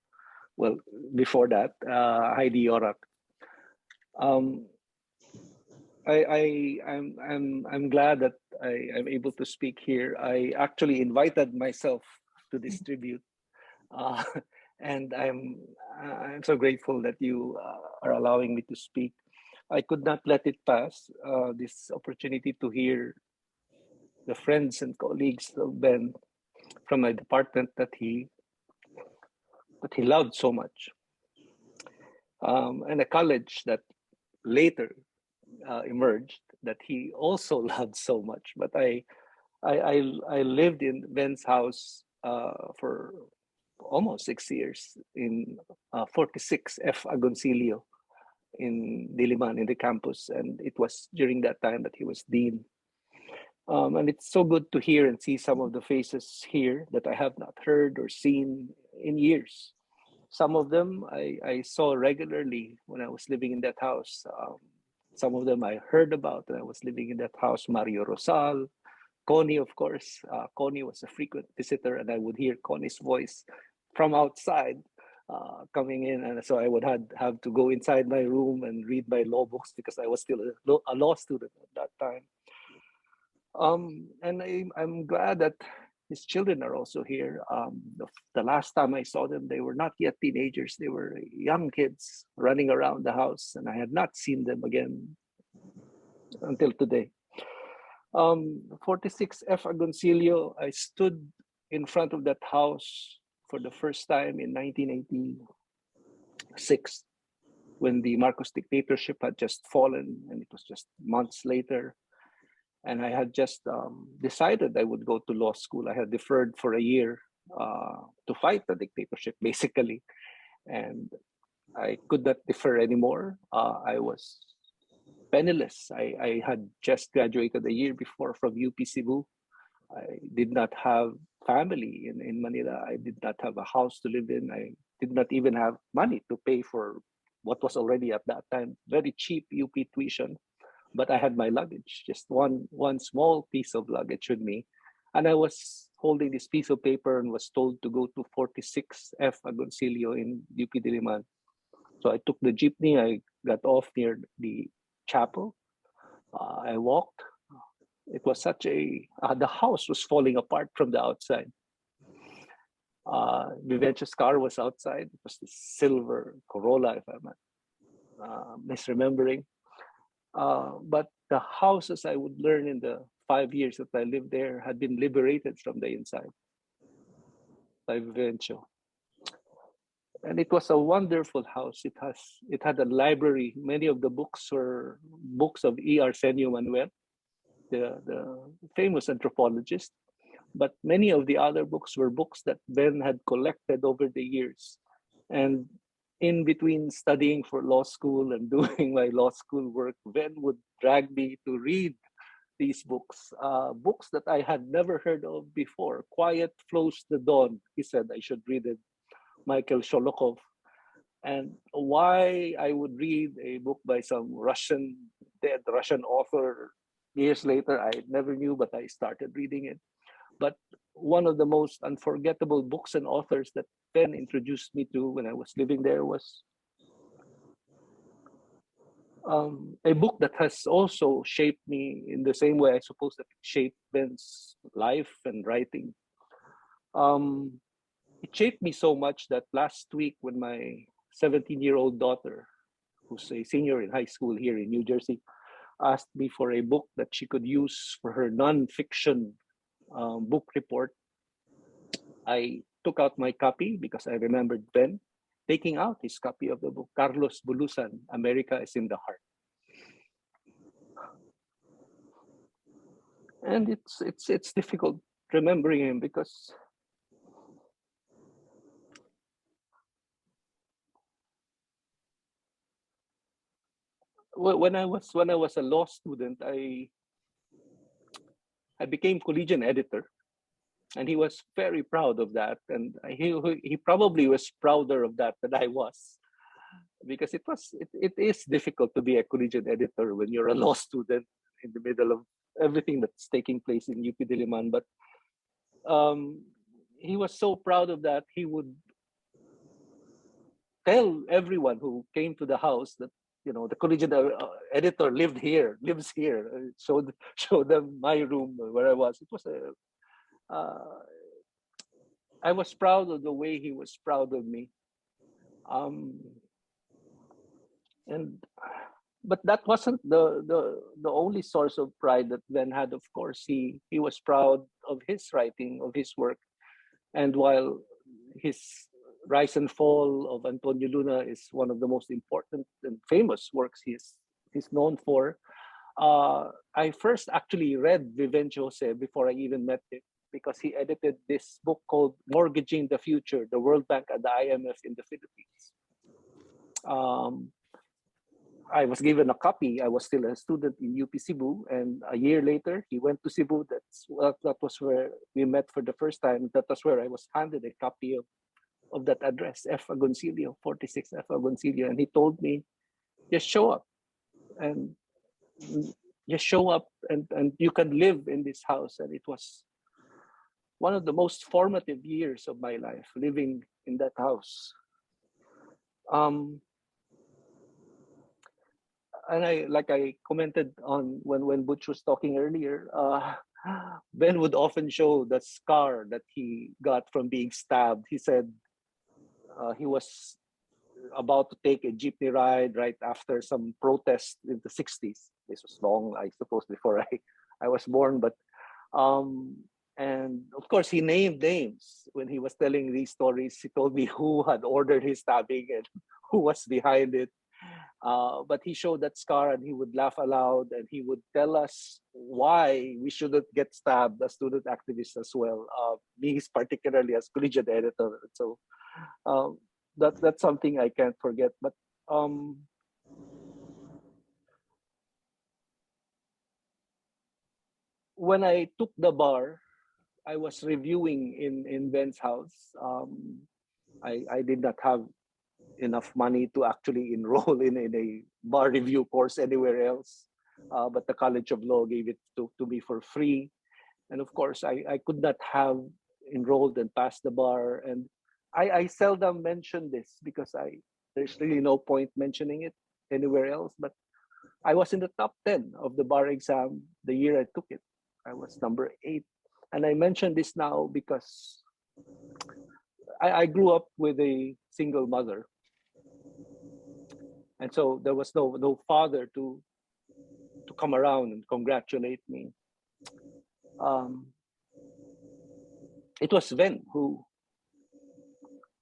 Well, before that, Heidi Yorak. I'm glad that I'm able to speak here. I actually invited myself to this tribute. And I'm so grateful that you are allowing me to speak. I could not let it pass, this opportunity to hear the friends and colleagues of Ben from my department that he loved so much, and a college that later emerged that he also loved so much. But I lived in Ben's house for almost 6 years in 46 F Agoncillo in Diliman, in the campus, and it was during that time that he was dean. And it's so good to hear and see some of the faces here that I have not heard or seen in years. Some of them I saw regularly when I was living in that house. Some of them I heard about when I was living in that house. Mario Rosal, Connie, of course. Connie was a frequent visitor, and I would hear Connie's voice from outside coming in, and so I would have to go inside my room and read my law books because I was still a law student at that time. And I'm glad that his children are also here. The last time I saw them, they were not yet teenagers. They were young kids running around the house, and I had not seen them again until today. 46 F Agoncillo, I stood in front of that house for the first time in 1986, when the Marcos dictatorship had just fallen, and it was just months later. And I had just decided I would go to law school. I had deferred for a year to fight the dictatorship, basically. And I could not defer anymore. I was penniless. I had just graduated a year before from UP Cebu. I did not have family in Manila. I did not have a house to live in. I did not even have money to pay for what was already at that time very cheap UP tuition. But I had my luggage, just one small piece of luggage with me. And I was holding this piece of paper and was told to go to 46F Agoncillo in UP Diliman. So I took the jeepney. I got off near the chapel. I walked. It was such a, the house was falling apart from the outside. Vivencio's car was outside. It was the silver Corolla, if I'm not misremembering. But the house, as I would learn in the 5 years that I lived there, had been liberated from the inside by Vivencio. And it was a wonderful house. It had a library. Many of the books were books of E. Arsenio Manuel, the famous anthropologist. But many of the other books were books that Ben had collected over the years. And in between studying for law school and doing my law school work, Ben would drag me to read these books, books that I had never heard of before. Quiet Flows the Dawn, he said I should read it, Michael Sholokov. And why I would read a book by some dead Russian author years later, I never knew, but I started reading it. But one of the most unforgettable books and authors that Ben introduced me to when I was living there was a book that has also shaped me in the same way I suppose that it shaped Ben's life and writing. It shaped me so much that last week when my 17-year-old daughter, who's a senior in high school here in New Jersey, asked me for a book that she could use for her nonfiction book report, I took out my copy because I remembered Ben taking out his copy of the book, Carlos Bulusan, America is in the Heart. And it's difficult remembering him because when I was a law student, I became collegian editor, and he was very proud of that, and he probably was prouder of that than I was, because it is difficult to be a collegian editor when you're a law student in the middle of everything that's taking place in UP Diliman. But he was so proud of that, he would tell everyone who came to the house that, you know, the collegiate editor lives here. Showed them my room where I was. It was I was proud of the way he was proud of me. But that wasn't the only source of pride that Ben had. Of course, he was proud of his writing, of his work. And while his Rise and Fall of Antonio Luna is one of the most important and famous works he's known for, I first actually read Vivencio Jose before I even met him, because he edited this book called Mortgaging the Future, the World Bank and the IMF in the Philippines. I was given a copy. I was still a student in UP Cebu, and a year later, he went to Cebu. That was where we met for the first time. That was where I was handed a copy of that address, F. Agoncillo, 46 F. Agoncillo, and he told me, just show up, and you can live in this house. And it was one of the most formative years of my life, living in that house. And I commented on when Butch was talking earlier, Ben would often show the scar that he got from being stabbed. He said he was about to take a jeepney ride right after some protest in the 60s. This was long, I suppose, before I was born. But And of course, he named names when he was telling these stories. He told me who had ordered his stabbing and who was behind it. But he showed that scar and he would laugh aloud and he would tell us why we shouldn't get stabbed as student activists as well. Me, particularly as collegiate editor. So that's something I can't forget. But when I took the bar, I was reviewing in Ben's house. I did not have enough money to actually enroll in a bar review course anywhere else. But the College of Law gave it to me for free. And of course, I could not have enrolled and passed the bar. And I seldom mention this because there's really no point mentioning it anywhere else. But I was in the top 10 of the bar exam the year I took it. I was number 8. And I mention this now because I grew up with a single mother. And so there was no father to come around and congratulate me. It was Ven who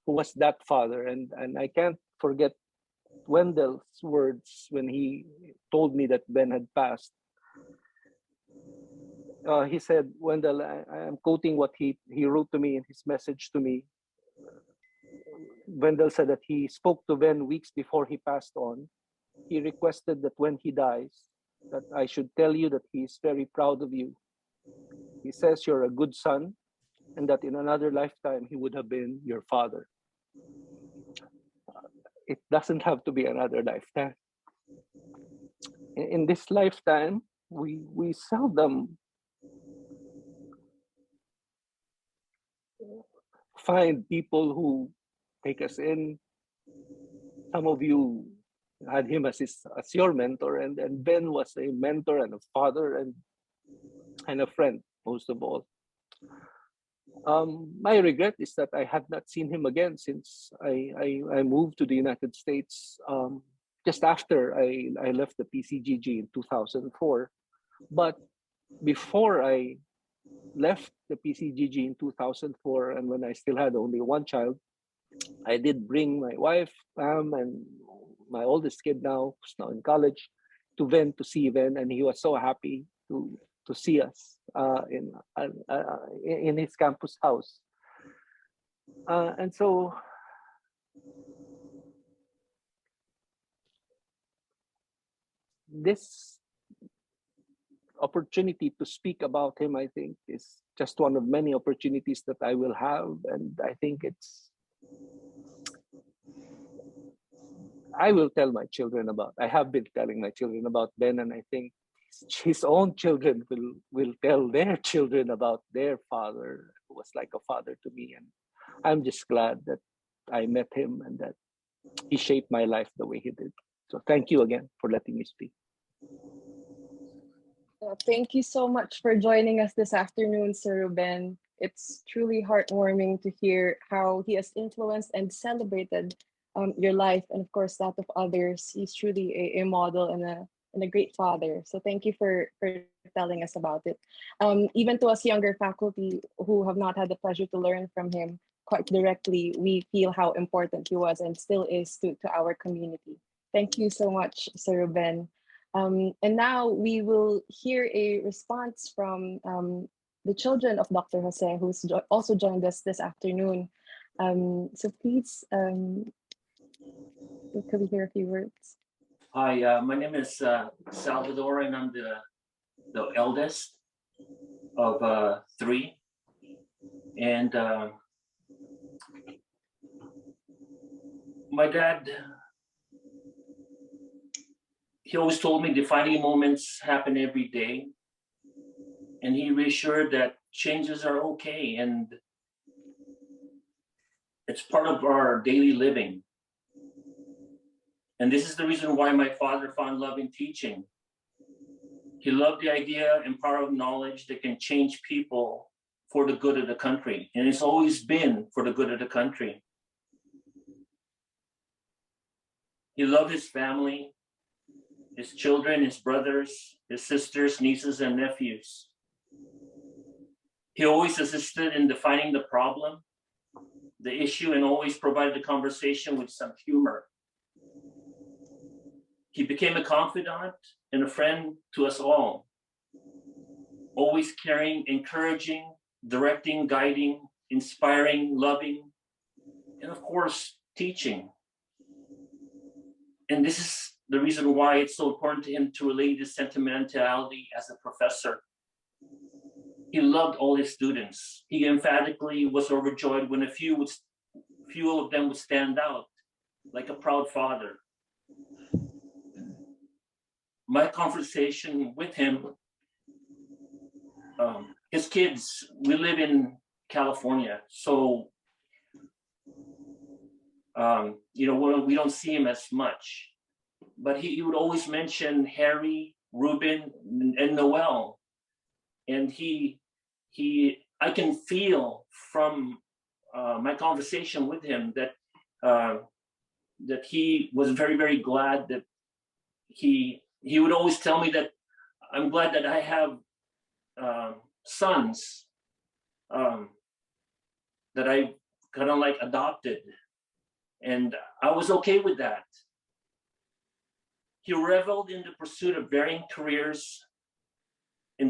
was that father. And I can't forget Wendell's words when he told me that Ben had passed. He said, Wendell, I am quoting what he wrote to me in his message to me. Wendell said that he spoke to Ben weeks before he passed on. He requested that when he dies, that I should tell you that he is very proud of you. He says you're a good son and that in another lifetime, he would have been your father. It doesn't have to be another lifetime. In this lifetime, we seldom find people who take us in. Some of you had him as your mentor, and Ben was a mentor and a father and a friend, most of all. My regret is that I have not seen him again since I moved to the United States just after I left the PCGG in 2004. But before I left the PCGG in 2004, and when I still had only one child, I did bring my wife, Pam, and my oldest kid now, who's now in college, to Ven to see Ven, and he was so happy to see us in his campus house. And so this opportunity to speak about him, I think, is just one of many opportunities that I will have. And I think I will tell my children I have been telling my children about Ben, and I think his own children will tell their children about their father, who was like a father to me. And I'm just glad that I met him and that he shaped my life the way he did. So thank you again for letting me speak. Thank you so much for joining us this afternoon, Sir Ruben. It's truly heartwarming to hear how he has influenced and celebrated your life and, of course, that of others. He's truly a model and a great father. So thank you for telling us about it. Even to us younger faculty who have not had the pleasure to learn from him quite directly, we feel how important he was and still is to our community. Thank you so much, Sir Ruben. And now we will hear a response from the children of Dr. Jose, who's also joined us this afternoon. So please, could we hear a few words? Hi, my name is Salvador, and I'm the eldest of 3. And my dad, he always told me defining moments happen every day. And he reassured that changes are okay and it's part of our daily living. And this is the reason why my father found love in teaching. He loved the idea and power of knowledge that can change people for the good of the country. And it's always been for the good of the country. He loved his family, his children, his brothers, his sisters, nieces, and nephews. He always assisted in defining the problem, the issue, and always provided the conversation with some humor. He became a confidant and a friend to us all, always caring, encouraging, directing, guiding, inspiring, loving, and of course, teaching. And this is the reason why it's so important to him to relate his sentimentality as a professor. He loved all his students. He emphatically was overjoyed when a few of them would stand out, like a proud father. My conversation with him, his kids, we live in California, so we don't see him as much. But he would always mention Harry, Ruben, and Noel, and I can feel from my conversation with him that he was very, very glad that he would always tell me that I'm glad that I have sons that I kind of like adopted, and I was okay with that. He reveled in the pursuit of varying careers, in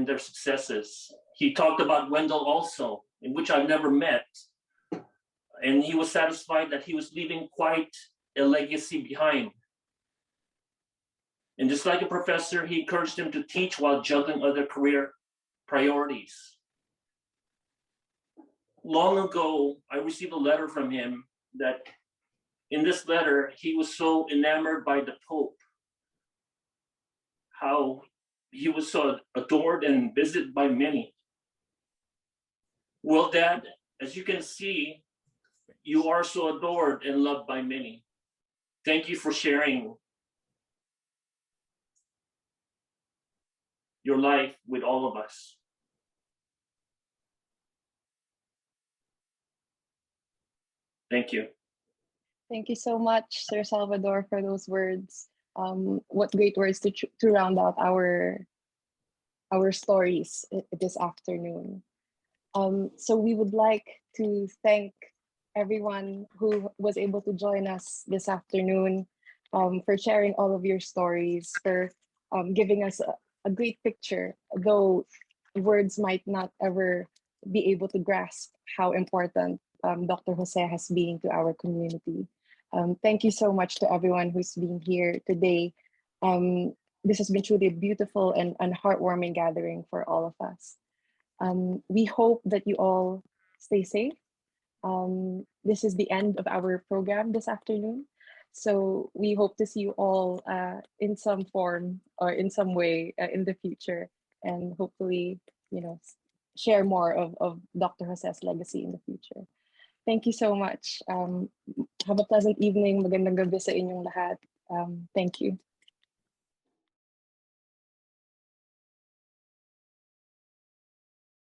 their successes. He talked about Wendell also, in which I've never met, and he was satisfied that he was leaving quite a legacy behind. And just like a professor, he encouraged him to teach while juggling other career priorities. Long ago, I received a letter from him that in this letter, he was so enamored by the Pope, how he was so adored and visited by many. Well, Dad, as you can see, you are so adored and loved by many. Thank you for sharing your life with all of us. Thank you. Thank you so much, Sir Salvador, for those words. What great words to round out our stories this afternoon. So we would like to thank everyone who was able to join us this afternoon, for sharing all of your stories, for giving us a great picture, though words might not ever be able to grasp how important Dr. Jose has been to our community. Thank you so much to everyone who's been here today. This has been truly a beautiful and heartwarming gathering for all of us. We hope that you all stay safe. This is the end of our program this afternoon. So we hope to see you all in some form or in some way in the future, and hopefully, share more of Dr. Jose's legacy in the future. Thank you so much. Have a pleasant evening. Magandang gabi sa inyong lahat. Thank you.